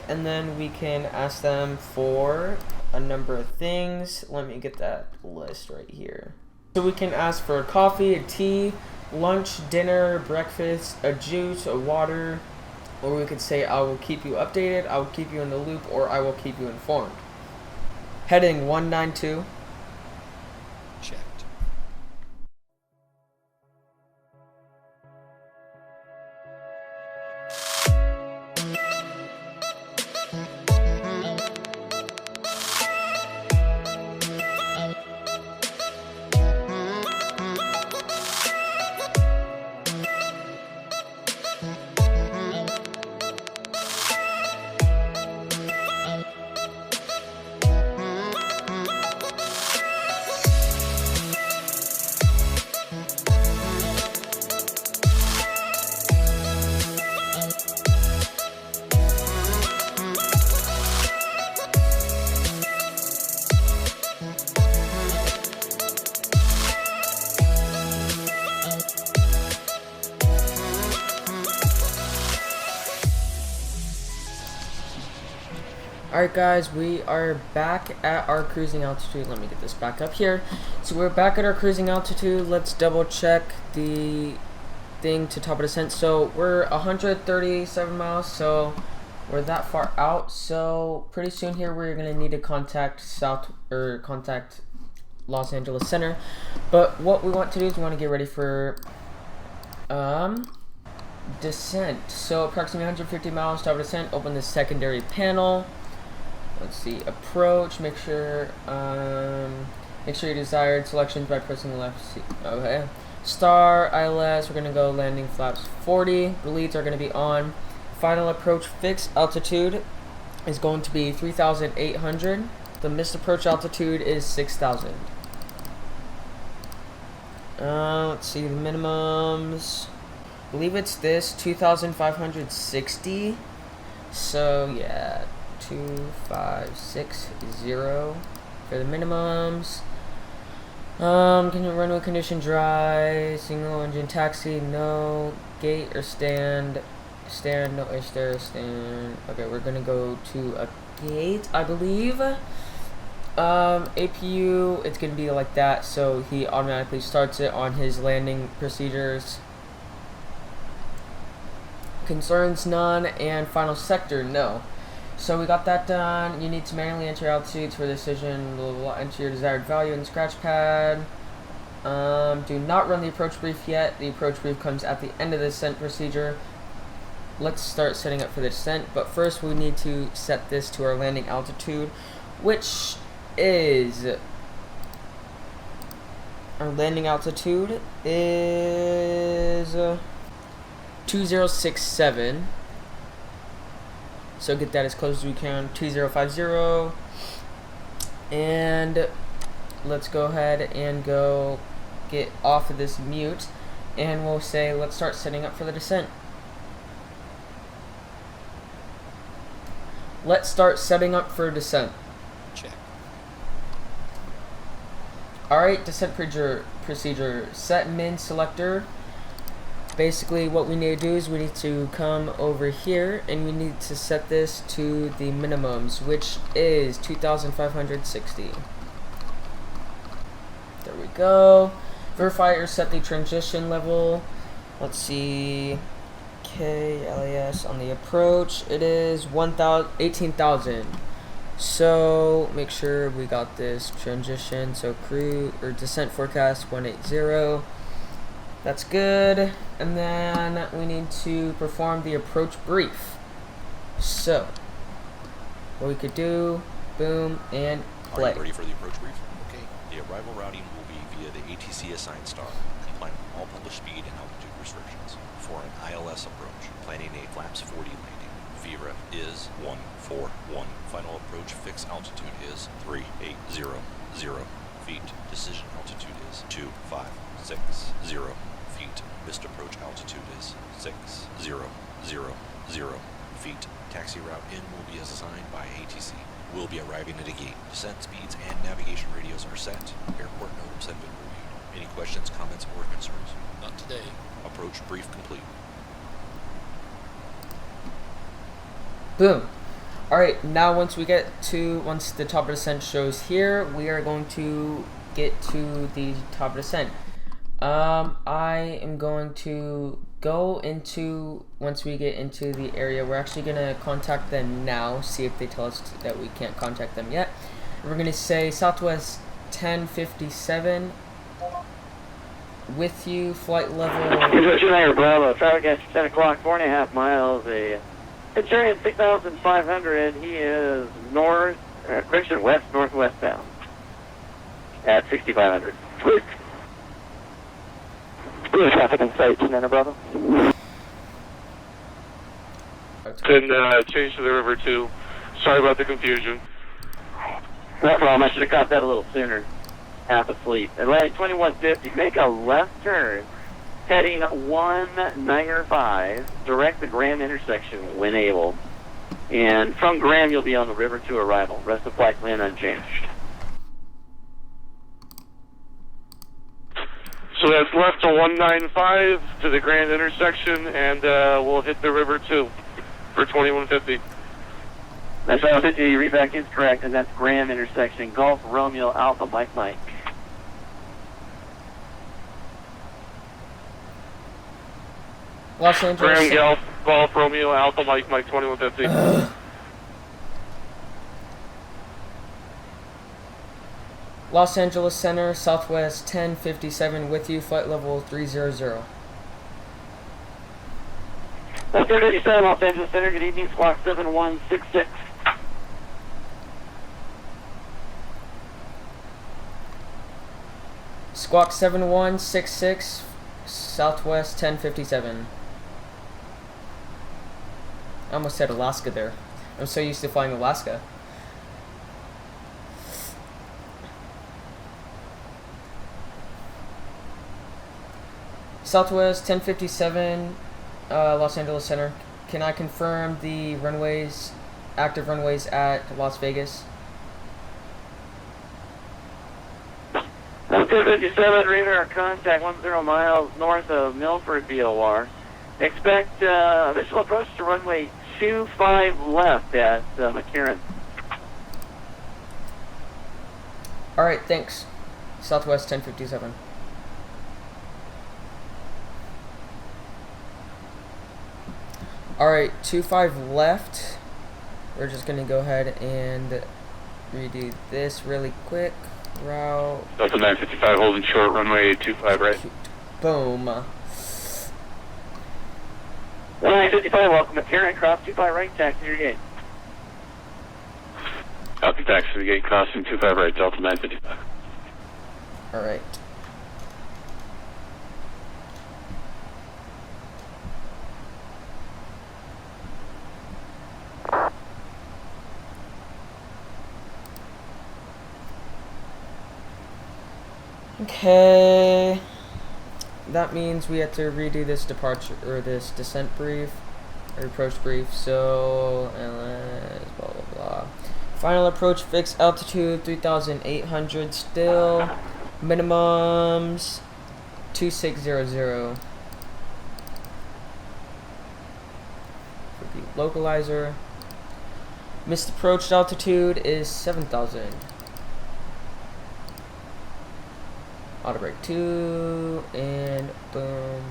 S3: And then we can ask them for a number of things. Let me get that list right here. So we can ask for a coffee, a tea, lunch, dinner, breakfast, a juice, a water, or we could say I will keep you updated, I will keep you in the loop, or I will keep you informed. Heading 192.
S6: Checked.
S3: Alright guys, we are back at our cruising altitude. Let me get this back up here. So we're back at our cruising altitude. Let's double check the thing to top of descent. So we're 137 miles, so we're that far out. So pretty soon here we're gonna need to contact contact Los Angeles Center. But what we want to do is we want to get ready for descent. So approximately 150 miles top of descent. Open the secondary panel. Let's see, approach. Make sure your desired selections by pressing the left. Okay. Star ILS. We're gonna go landing flaps 40. The leads are gonna be on. Final approach fixed altitude is going to be 3,800. The missed approach altitude is 6,000. Let's see the minimums. I believe it's this 2,560. So yeah, 2,560 for the minimums. Can you runway condition dry? Single engine taxi? No. Gate or stand? Stand. No. There. Stand. Okay, we're gonna go to a gate, I believe. APU, it's gonna be like that, so he automatically starts it on his landing procedures. Concerns none, and final sector no. So we got that done. You need to manually enter altitudes for decision. Blah, blah, blah. Enter your desired value in the scratch pad. Do not run the approach brief yet. The approach brief comes at the end of the descent procedure. Let's start setting up for the descent, but first we need to set this to our landing altitude, which is our landing altitude is 2067. So get that as close as we can. 2050. And let's go ahead and go get off of this mute, and we'll say let's start setting up for the descent. Let's start setting up for descent.
S6: Check.
S3: Alright, descent procedure. Set min selector. Basically what we need to do is we need to come over here and we need to set this to the minimums, which is 2,560. There we go. Verify or set the transition level. Let's see. KLAS on the approach. It is 18,000. So make sure we got this transition. So crew or descent forecast 180. That's good. And then we need to perform the approach brief. So what we could do, boom, and play.
S7: Are you ready for the approach brief? Okay. The arrival routing will be via the ATC assigned star, compliant with all published speed and altitude restrictions. For an ILS approach, planning a flaps 40 landing. VREF is 141. Final approach fixed altitude is 3,800 feet. Decision altitude is 2,560 feet. Missed approach altitude is 6,000 feet. Taxi route in will be assigned by ATC. We'll be arriving at a gate. Descent speeds and navigation radios are set. Airport notes have been reviewed. Any questions, comments, or concerns?
S6: Not today.
S7: Approach brief complete.
S3: Boom. Alright, now once the top of descent shows here, we are going to get to the top of descent. I am going to go into, once we get into the area, we're actually going to contact them now, see if they tell us that we can't contact them yet. We're going to say Southwest 1057, with you, flight level.
S10: Bravo, traffic at 10 o'clock, 4.5 miles, it's carrying 6,500, he is west-northwest bound at 6,500. Traffic in sight, Santa Bravo.
S11: And change to the river 2. Sorry about the confusion.
S10: No problem, I should have caught that a little sooner. Half asleep. Atlantic 2150, make a left turn, heading 195, direct the Graham intersection when able. And from Graham, you'll be on the river 2 arrival. Rest of flight plan unchanged.
S11: So that's left to 195 to the Grand intersection, and we'll hit the river 2 for 2150.
S10: That's 50, read back is correct, and that's Graham intersection, Golf Romeo Alpha Mike Mike.
S3: Los Angeles.
S11: Graham Golf Romeo Alpha Mike Mike 2150.
S3: Los Angeles Center, Southwest 1057 with you, flight level 300.
S10: 1057, Los Angeles Center, good evening, squawk 7166.
S3: Squawk 7166, Southwest 1057. I almost said Alaska there. I'm so used to flying Alaska. Southwest 1057, Los Angeles Center. Can I confirm the runways, active runways at Las Vegas?
S10: 1057, radar contact 10 miles north of Milford VOR. Expect initial approach to runway 25 left at McCarran.
S3: Alright, thanks. Southwest 1057. Alright, 25 left. We're just gonna go ahead and redo this really quick. Route.
S11: Delta 955 holding short, runway 25 right.
S3: Boom.
S10: 955, welcome to McCarran, cross 25 right, taxi your gate.
S11: Copy, taxi to the gate, crossing 25 right, Delta 955.
S3: Alright. Okay, that means we have to redo this departure or this descent brief or approach brief. So LS blah blah blah. Final approach fixed altitude 3,800 still. Minimums 2600. For the localizer. Missed approach altitude is 7,000. Auto brake 2 and boom.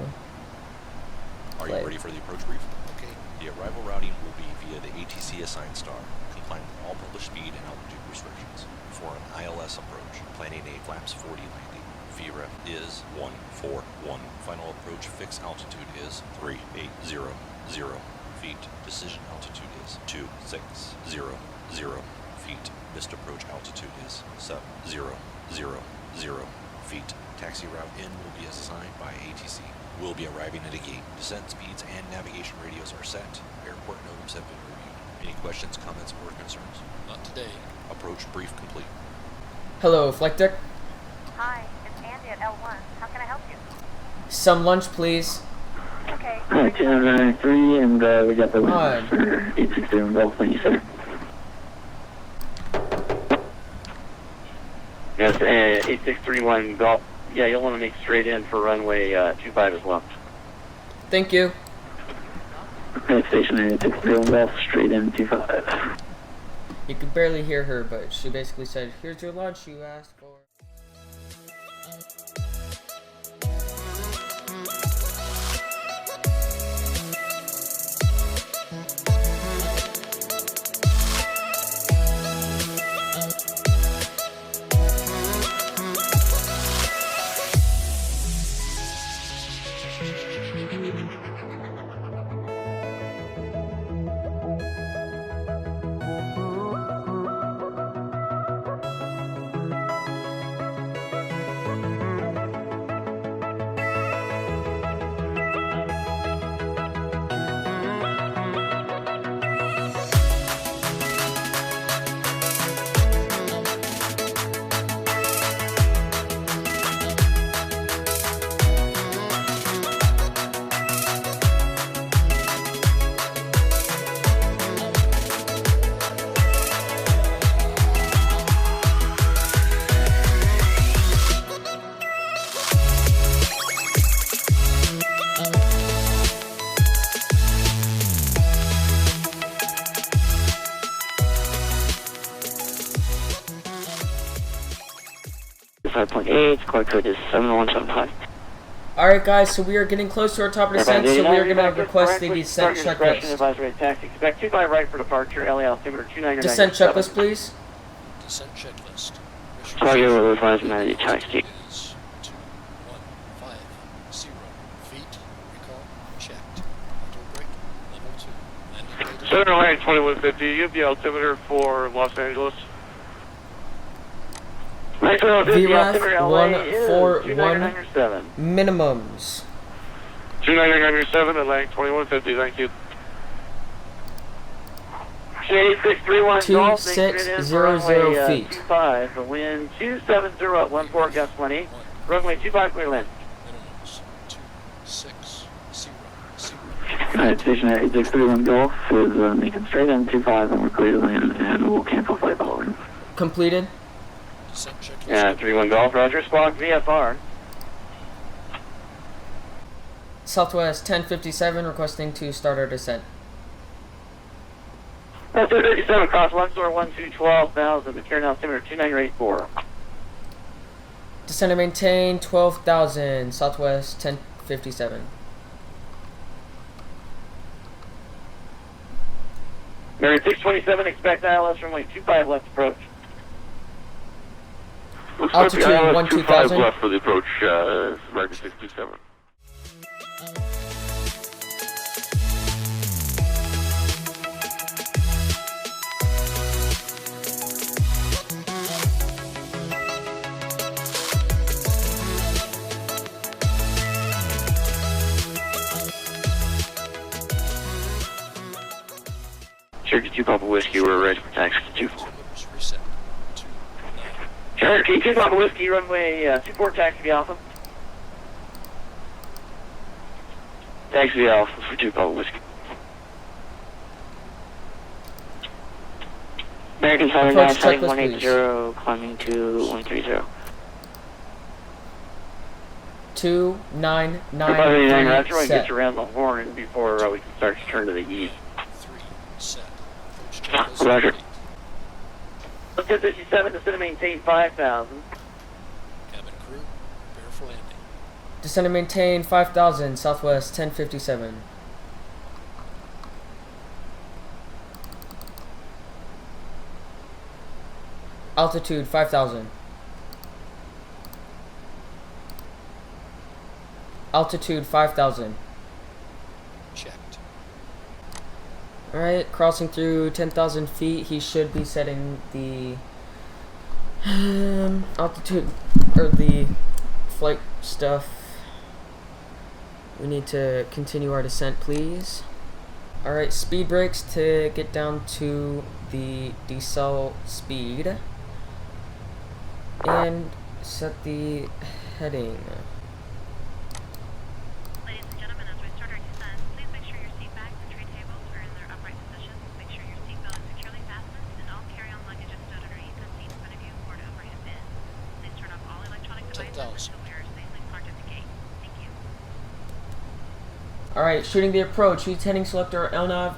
S7: Are you ready for the approach brief? Okay. The arrival routing will be via the ATC assigned star, complying with all published speed and altitude restrictions. For an ILS approach, planning a flaps 40 landing. VREF is 141. Final approach fixed altitude is 3800 feet. Decision altitude is 2600 feet. Missed approach altitude is 7000 feet. Taxi route in will be assigned by ATC. We'll be arriving at a gate. Descent speeds and navigation radios are set. Airport notes have been reviewed. Any questions, comments, or concerns?
S6: Not today.
S7: Approach brief complete.
S3: Hello, flight deck.
S1: Hi, it's Andy at L1. How can I help you?
S3: Some lunch, please.
S1: Okay.
S10: 1093, and we got the
S3: One.
S10: for 860 Golf, thank you, sir. Yes, 8631 Golf. Yeah, you'll want to make straight in for runway 25 as well.
S3: Thank you.
S10: Station 8631 Golf, straight in 25.
S3: You could barely hear her, but she basically said, "Here's your lunch you asked for."
S10: squad code is 7175.
S3: Alright guys, so we are getting close to our top of descent, so we are going to request the descent checklist.
S10: Advisory taxi. Expect 25 right for departure, LA altimeter 299.
S3: Descent checklist, please.
S6: Descent checklist.
S10: Target will advise humanity taxi.
S6: Is 2150 feet. Recall checked. Auto brake level 2. Landing data.
S11: Center line 2150. You have the altimeter for Los Angeles.
S3: VRAF 141 minimums.
S11: 29997 Atlantic 2150. Thank you.
S10: 2631
S3: feet.
S10: 25, the wind 270 at 14 gust 20. Runway 25 clear land.
S6: Minimums 260.
S10: Station 8631 Golf is making straight on 25 and we're clear to land and we'll cancel flight following.
S3: Completed.
S6: Descent checklist.
S10: Yeah, 31 Golf, Roger, squawk VFR.
S3: Southwest 1057 requesting to start our descent.
S10: 237 cross Luxor 12,000, material altimeter 2984.
S3: Descend and maintain 12,000, Southwest 1057.
S10: Mary 627, expect ILS runway 25 left approach.
S3: Altitude 12,000.
S11: left for the approach, American 627.
S10: Cherokee 2 Papa Whiskey, we're ready for taxi 2.
S6: Altimeters reset. 29.
S10: Cherokee 2 Papa Whiskey, runway 24 taxi Alpha. Taxi Alpha for 2 Papa Whiskey. American 79,
S3: Approach
S10: heading
S3: checklist,
S10: 180, climbing to 130.
S3: 2993
S10: Roger, we
S3: set.
S10: get around the horn before we can start to turn to the east.
S6: 3 set. Approach checklist.
S10: Roger.
S6: complete.
S10: 57, descend and maintain 5,000.
S6: Cabin crew, prepare for landing.
S3: Descend and maintain 5,000, Southwest 1057. Altitude 5,000. Altitude 5,000.
S6: Checked.
S3: Alright, crossing through 10,000 feet, he should be setting the altitude, or the flight stuff. We need to continue our descent, please. Alright, speed brakes to get down to the decel speed. And set the heading.
S1: Ladies and gentlemen, as we start our descent, please make sure your seat backs and tray tables are in their upright positions. Make sure your seatbelt is securely fastened and all carry-on luggage is stowed underneath the seat in front of you or to overhead bin. Please turn off all electronic devices
S6: 10,000.
S1: until we are safely parked at the gate. Thank you.
S3: Alright, shooting the approach. Use heading selector LNAV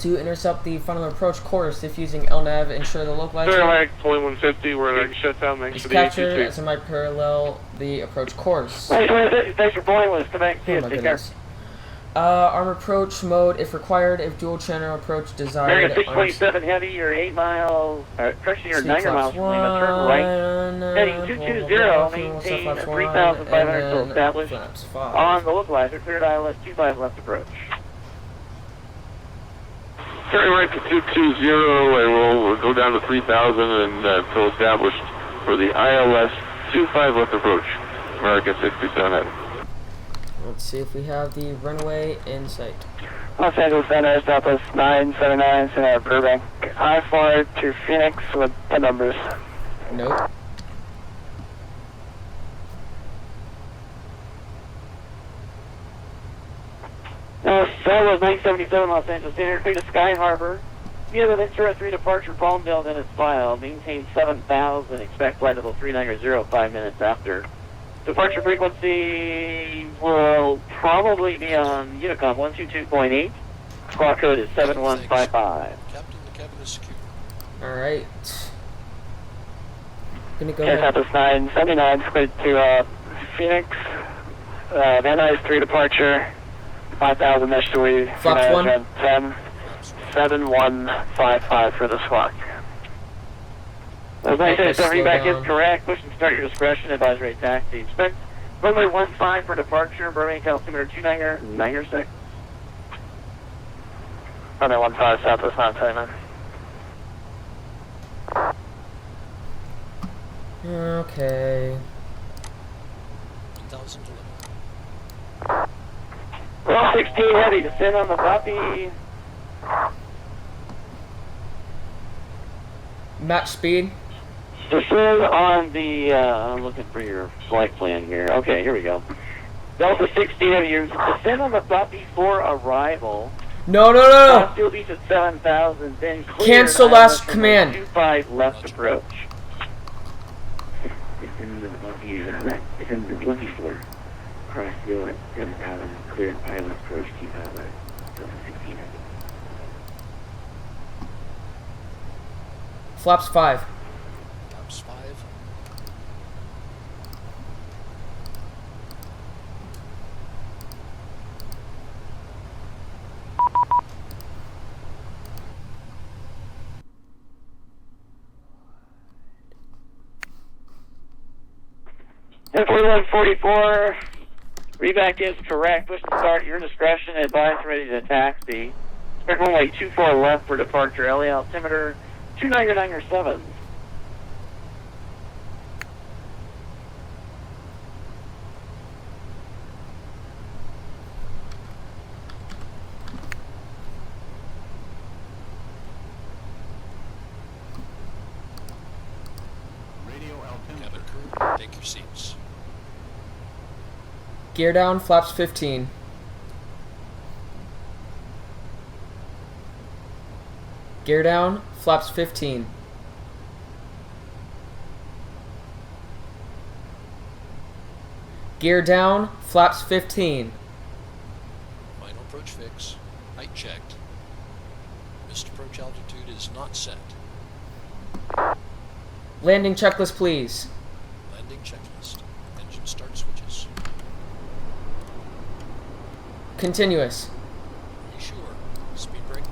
S3: to intercept the final approach course. If using LNAV, ensure the localizer
S11: Atlantic 2150, we're in shutdown. Thanks
S3: is
S11: for the
S3: captured
S11: ATC.
S3: as it might parallel the approach course.
S10: Thanks for flying with us. Come back and see
S3: Oh
S10: us.
S3: my
S10: Take care.
S3: goodness. Arm approach mode if required. If dual channel approach desired.
S10: American 627 heavy, you're 8 miles, correction, you're 9 miles from Lima, turn right. Heading 220, maintain 3,500 to establish. On the localizer, cleared ILS 25 left approach.
S11: Turning right to 220, and we'll go down to 3,000 until established for the ILS 25 left approach. American 627 heading.
S3: Let's see if we have the runway in sight.
S10: Los Angeles Center, Southwest 979, Center Burbank. I-4 to Phoenix with the numbers.
S3: Nope.
S10: Southwest 977, Los Angeles Center, clear to Sky Harbor. If you have an Inter-3 departure Palmdale, then it's filed. Maintain 7,000, expect flight level 390, 5 minutes after. Departure frequency will probably be on Unicom 122.8. Squawk code is 7155.
S6: Captain, the cabin is secure.
S3: Alright. Gonna go
S10: Okay,
S3: ahead.
S10: Southwest 979, squid to Phoenix. Van Nuys 3 departure. 5,000 mesh to we.
S3: Flaps 1.
S10: 10. 7155 for the squawk. As I said,
S3: Slow
S10: feedback is
S3: down.
S10: correct. Push and start your discretion. Advise rate taxi. Expect runway 15 for departure. Birmingham altimeter 296. Runway 15 Southwest 979.
S3: Okay.
S6: 1011.
S10: Roll 16 heavy. Descend on the Buffy.
S3: Match speed.
S10: Descend on the, I'm looking for your flight plan here. Okay, here we go. Delta 16 heavy. Descend on the Buffy for arrival.
S3: No, no, no, no.
S10: Steel Beach at 7,000. Then clear.
S3: Cancel last command.
S10: 25 left approach. It's in the Buffy. It's in the Buffy floor. Cross steel at 7,000. Cleared pilot approach. Keep pilot. Delta 16 heavy.
S3: Flaps 5.
S6: Flaps 5.
S10: And 4144. Reback is correct. Push and start. Your discretion. Advise ready to taxi. Expect runway 24 left for departure. LA altimeter 29907.
S6: Cabin crew, take your seats.
S3: Gear down, flaps 15. Gear down, flaps 15. Gear down, flaps 15.
S6: Final approach fix. Height checked. Missed approach altitude is not set.
S3: Landing checklist, please.
S6: Landing checklist. Engine start switches.
S3: Continuous.
S6: Are you sure? Speed brake.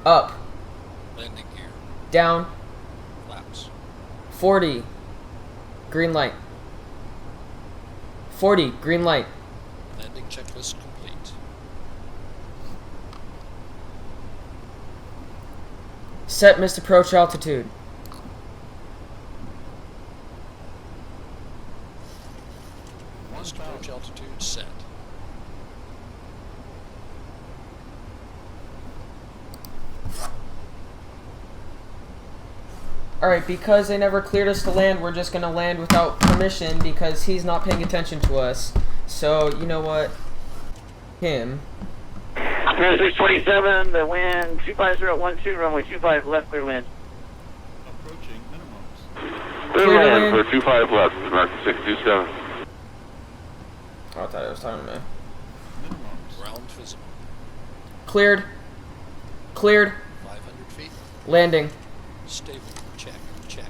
S3: Up.
S6: Landing gear.
S3: Down.
S6: Flaps.
S3: 40. Green light. 40. Green light.
S6: Landing checklist complete.
S3: Set missed approach altitude.
S6: Missed approach altitude set.
S3: Alright, because they never cleared us to land, we're just gonna land without permission because he's not paying attention to us. So, you know what? Him.
S10: 627, the wind 25012, runway 25 left, clear wind.
S11: Approaching minimums.
S3: Clear
S11: Clear
S3: to
S11: land
S3: wind.
S11: for 25 left, mark 627.
S3: Oh, I thought it was talking to me.
S11: Minimums.
S6: Ground visible.
S3: Cleared. Cleared.
S6: 500 feet.
S3: Landing.
S6: Stable. Check. Check.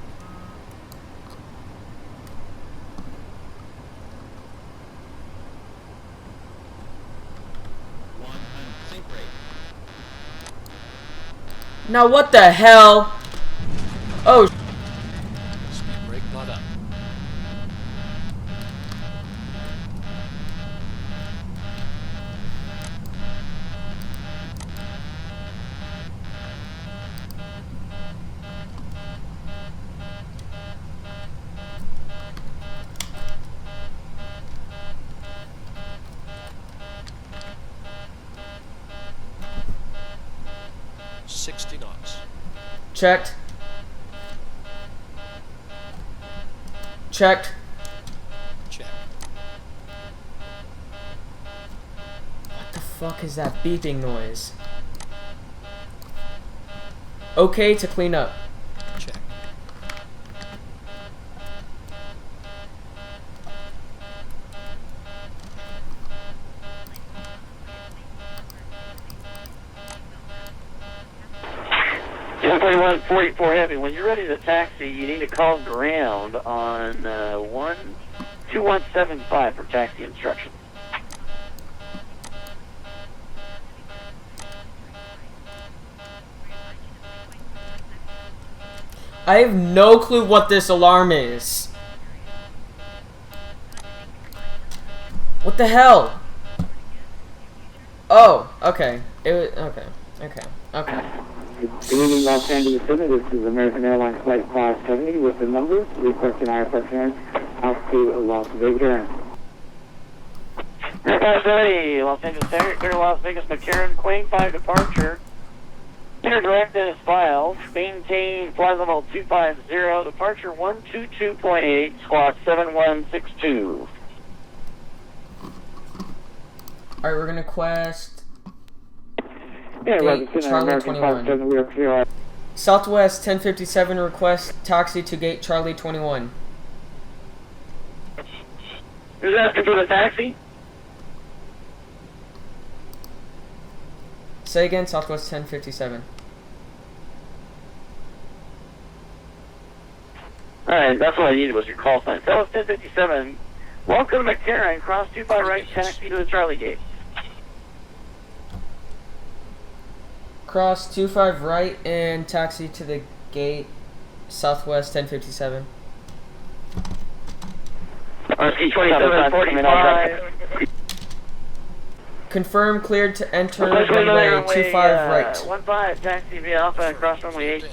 S3: Now what the hell? Oh,
S6: Speed brake not up. $60 knots.
S3: checked. Checked.
S6: Check.
S3: What the fuck is that beeping noise? Okay to clean up.
S6: Check.
S10: 2144 Heavy, when you're ready to taxi, you need to call ground on 2175 for taxi instructions.
S3: I have no clue what this alarm is. What the hell? Oh, okay. It was okay.
S10: Good evening, Los Angeles City. This is American Airlines Flight 570 with the numbers requesting IFSX out to Las Vegas. Air 570, Los Angeles Center, clear Las Vegas, McCarran, Queen 5 departure. Enter direct in his files. Maintain flight level 250, departure 122.8, squawk 7162.
S3: Alright, we're gonna quest
S10: Yeah,
S3: Gate Charlie 21.
S10: We are clear.
S3: Southwest 1057 request taxi to gate Charlie 21.
S10: Who's asking for the taxi?
S3: Say again, Southwest 1057.
S10: Alright, that's what I needed was your call sign. Southwest 1057, welcome to McCarran, cross 25 right, taxi to the Charlie gate.
S3: Cross 25 right and taxi to the gate Southwest 1057.
S10: RC 2745.
S3: Confirm cleared to enter runway 25 right.
S10: 15, taxi via Alpha and cross runway 8.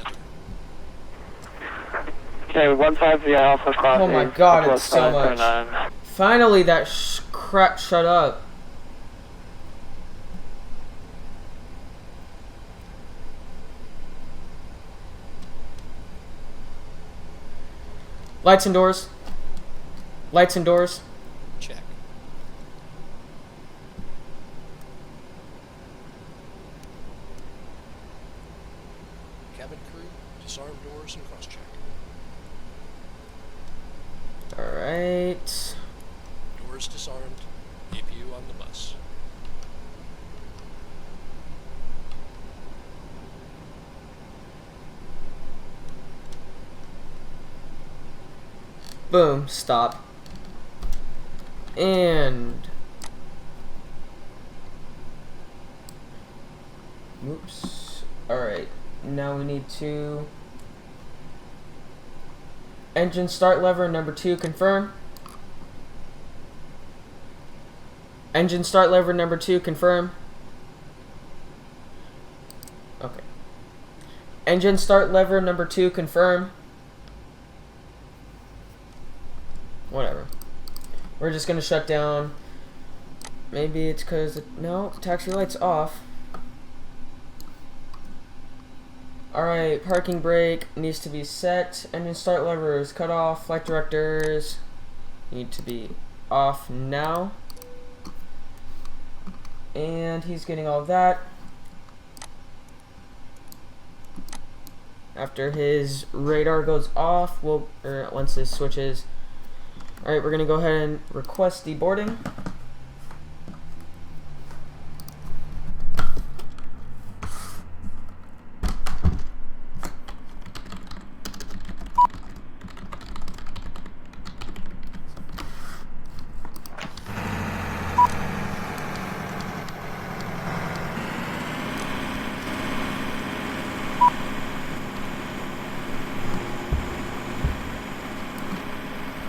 S10: Okay, 15 via Alpha cross.
S3: Oh my god, it's so much. Finally, that crap shut up. Lights and doors. Lights and doors.
S6: Check. Cabin crew, disarm doors and cross-check.
S3: Alright.
S6: Doors disarmed. APU on the bus.
S3: Boom. Stop. And... Oops. Alright. Now we need to... Engine start lever number 2, confirm. Engine start lever number 2, confirm. Okay. Engine start lever number 2, confirm. Whatever. We're just gonna shut down. Maybe it's because... No, taxi light's off. Alright, parking brake needs to be set. Engine start lever is cut off. Flight directors need to be off now. And he's getting all of that. After his radar goes off, once this switches. Alright, we're gonna go ahead and request deboarding.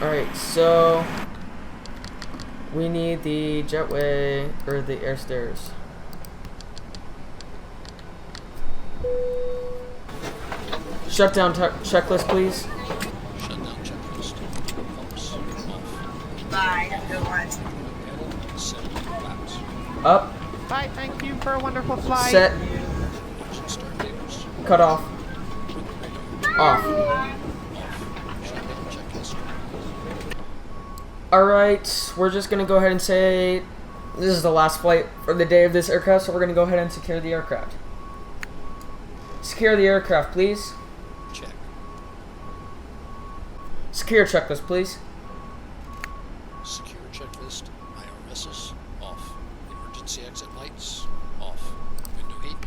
S3: Alright, so we need the jetway or the air stairs. Shutdown checklist, please.
S6: Shutdown checklist. Pumps off.
S5: Bye, have a good one.
S6: Panel set. Flaps.
S3: Up.
S12: Bye, thank you for a wonderful flight.
S3: Set.
S6: Engine start tables.
S3: Cut off. Off.
S6: Shutdown checklist.
S3: Alright, we're just gonna go ahead and say this is the last flight for the day of this aircraft, so we're gonna go ahead and secure the aircraft. Secure the aircraft, please.
S6: Check.
S3: Secure checklist, please.
S6: Secure checklist. IRBUSX off. Emergency exit lights off. Window heat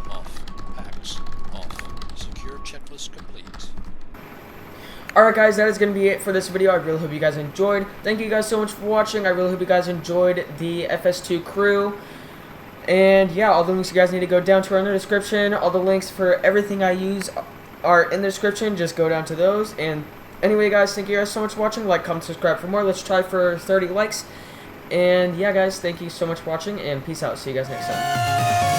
S6: off. Packs off. Secure checklist complete.
S3: Alright guys, that is going to be it for this video. I really hope you guys enjoyed. Thank you guys so much for watching. I really hope you guys enjoyed the FS2Crew. And yeah, all the links you guys need to go down to are in the description. All the links for everything I use are in the description. Just go down to those. And anyway guys, thank you guys so much for watching. Like, comment, subscribe for more. Let's try for 30 likes. And yeah guys, thank you so much for watching, and peace out. See you guys next time.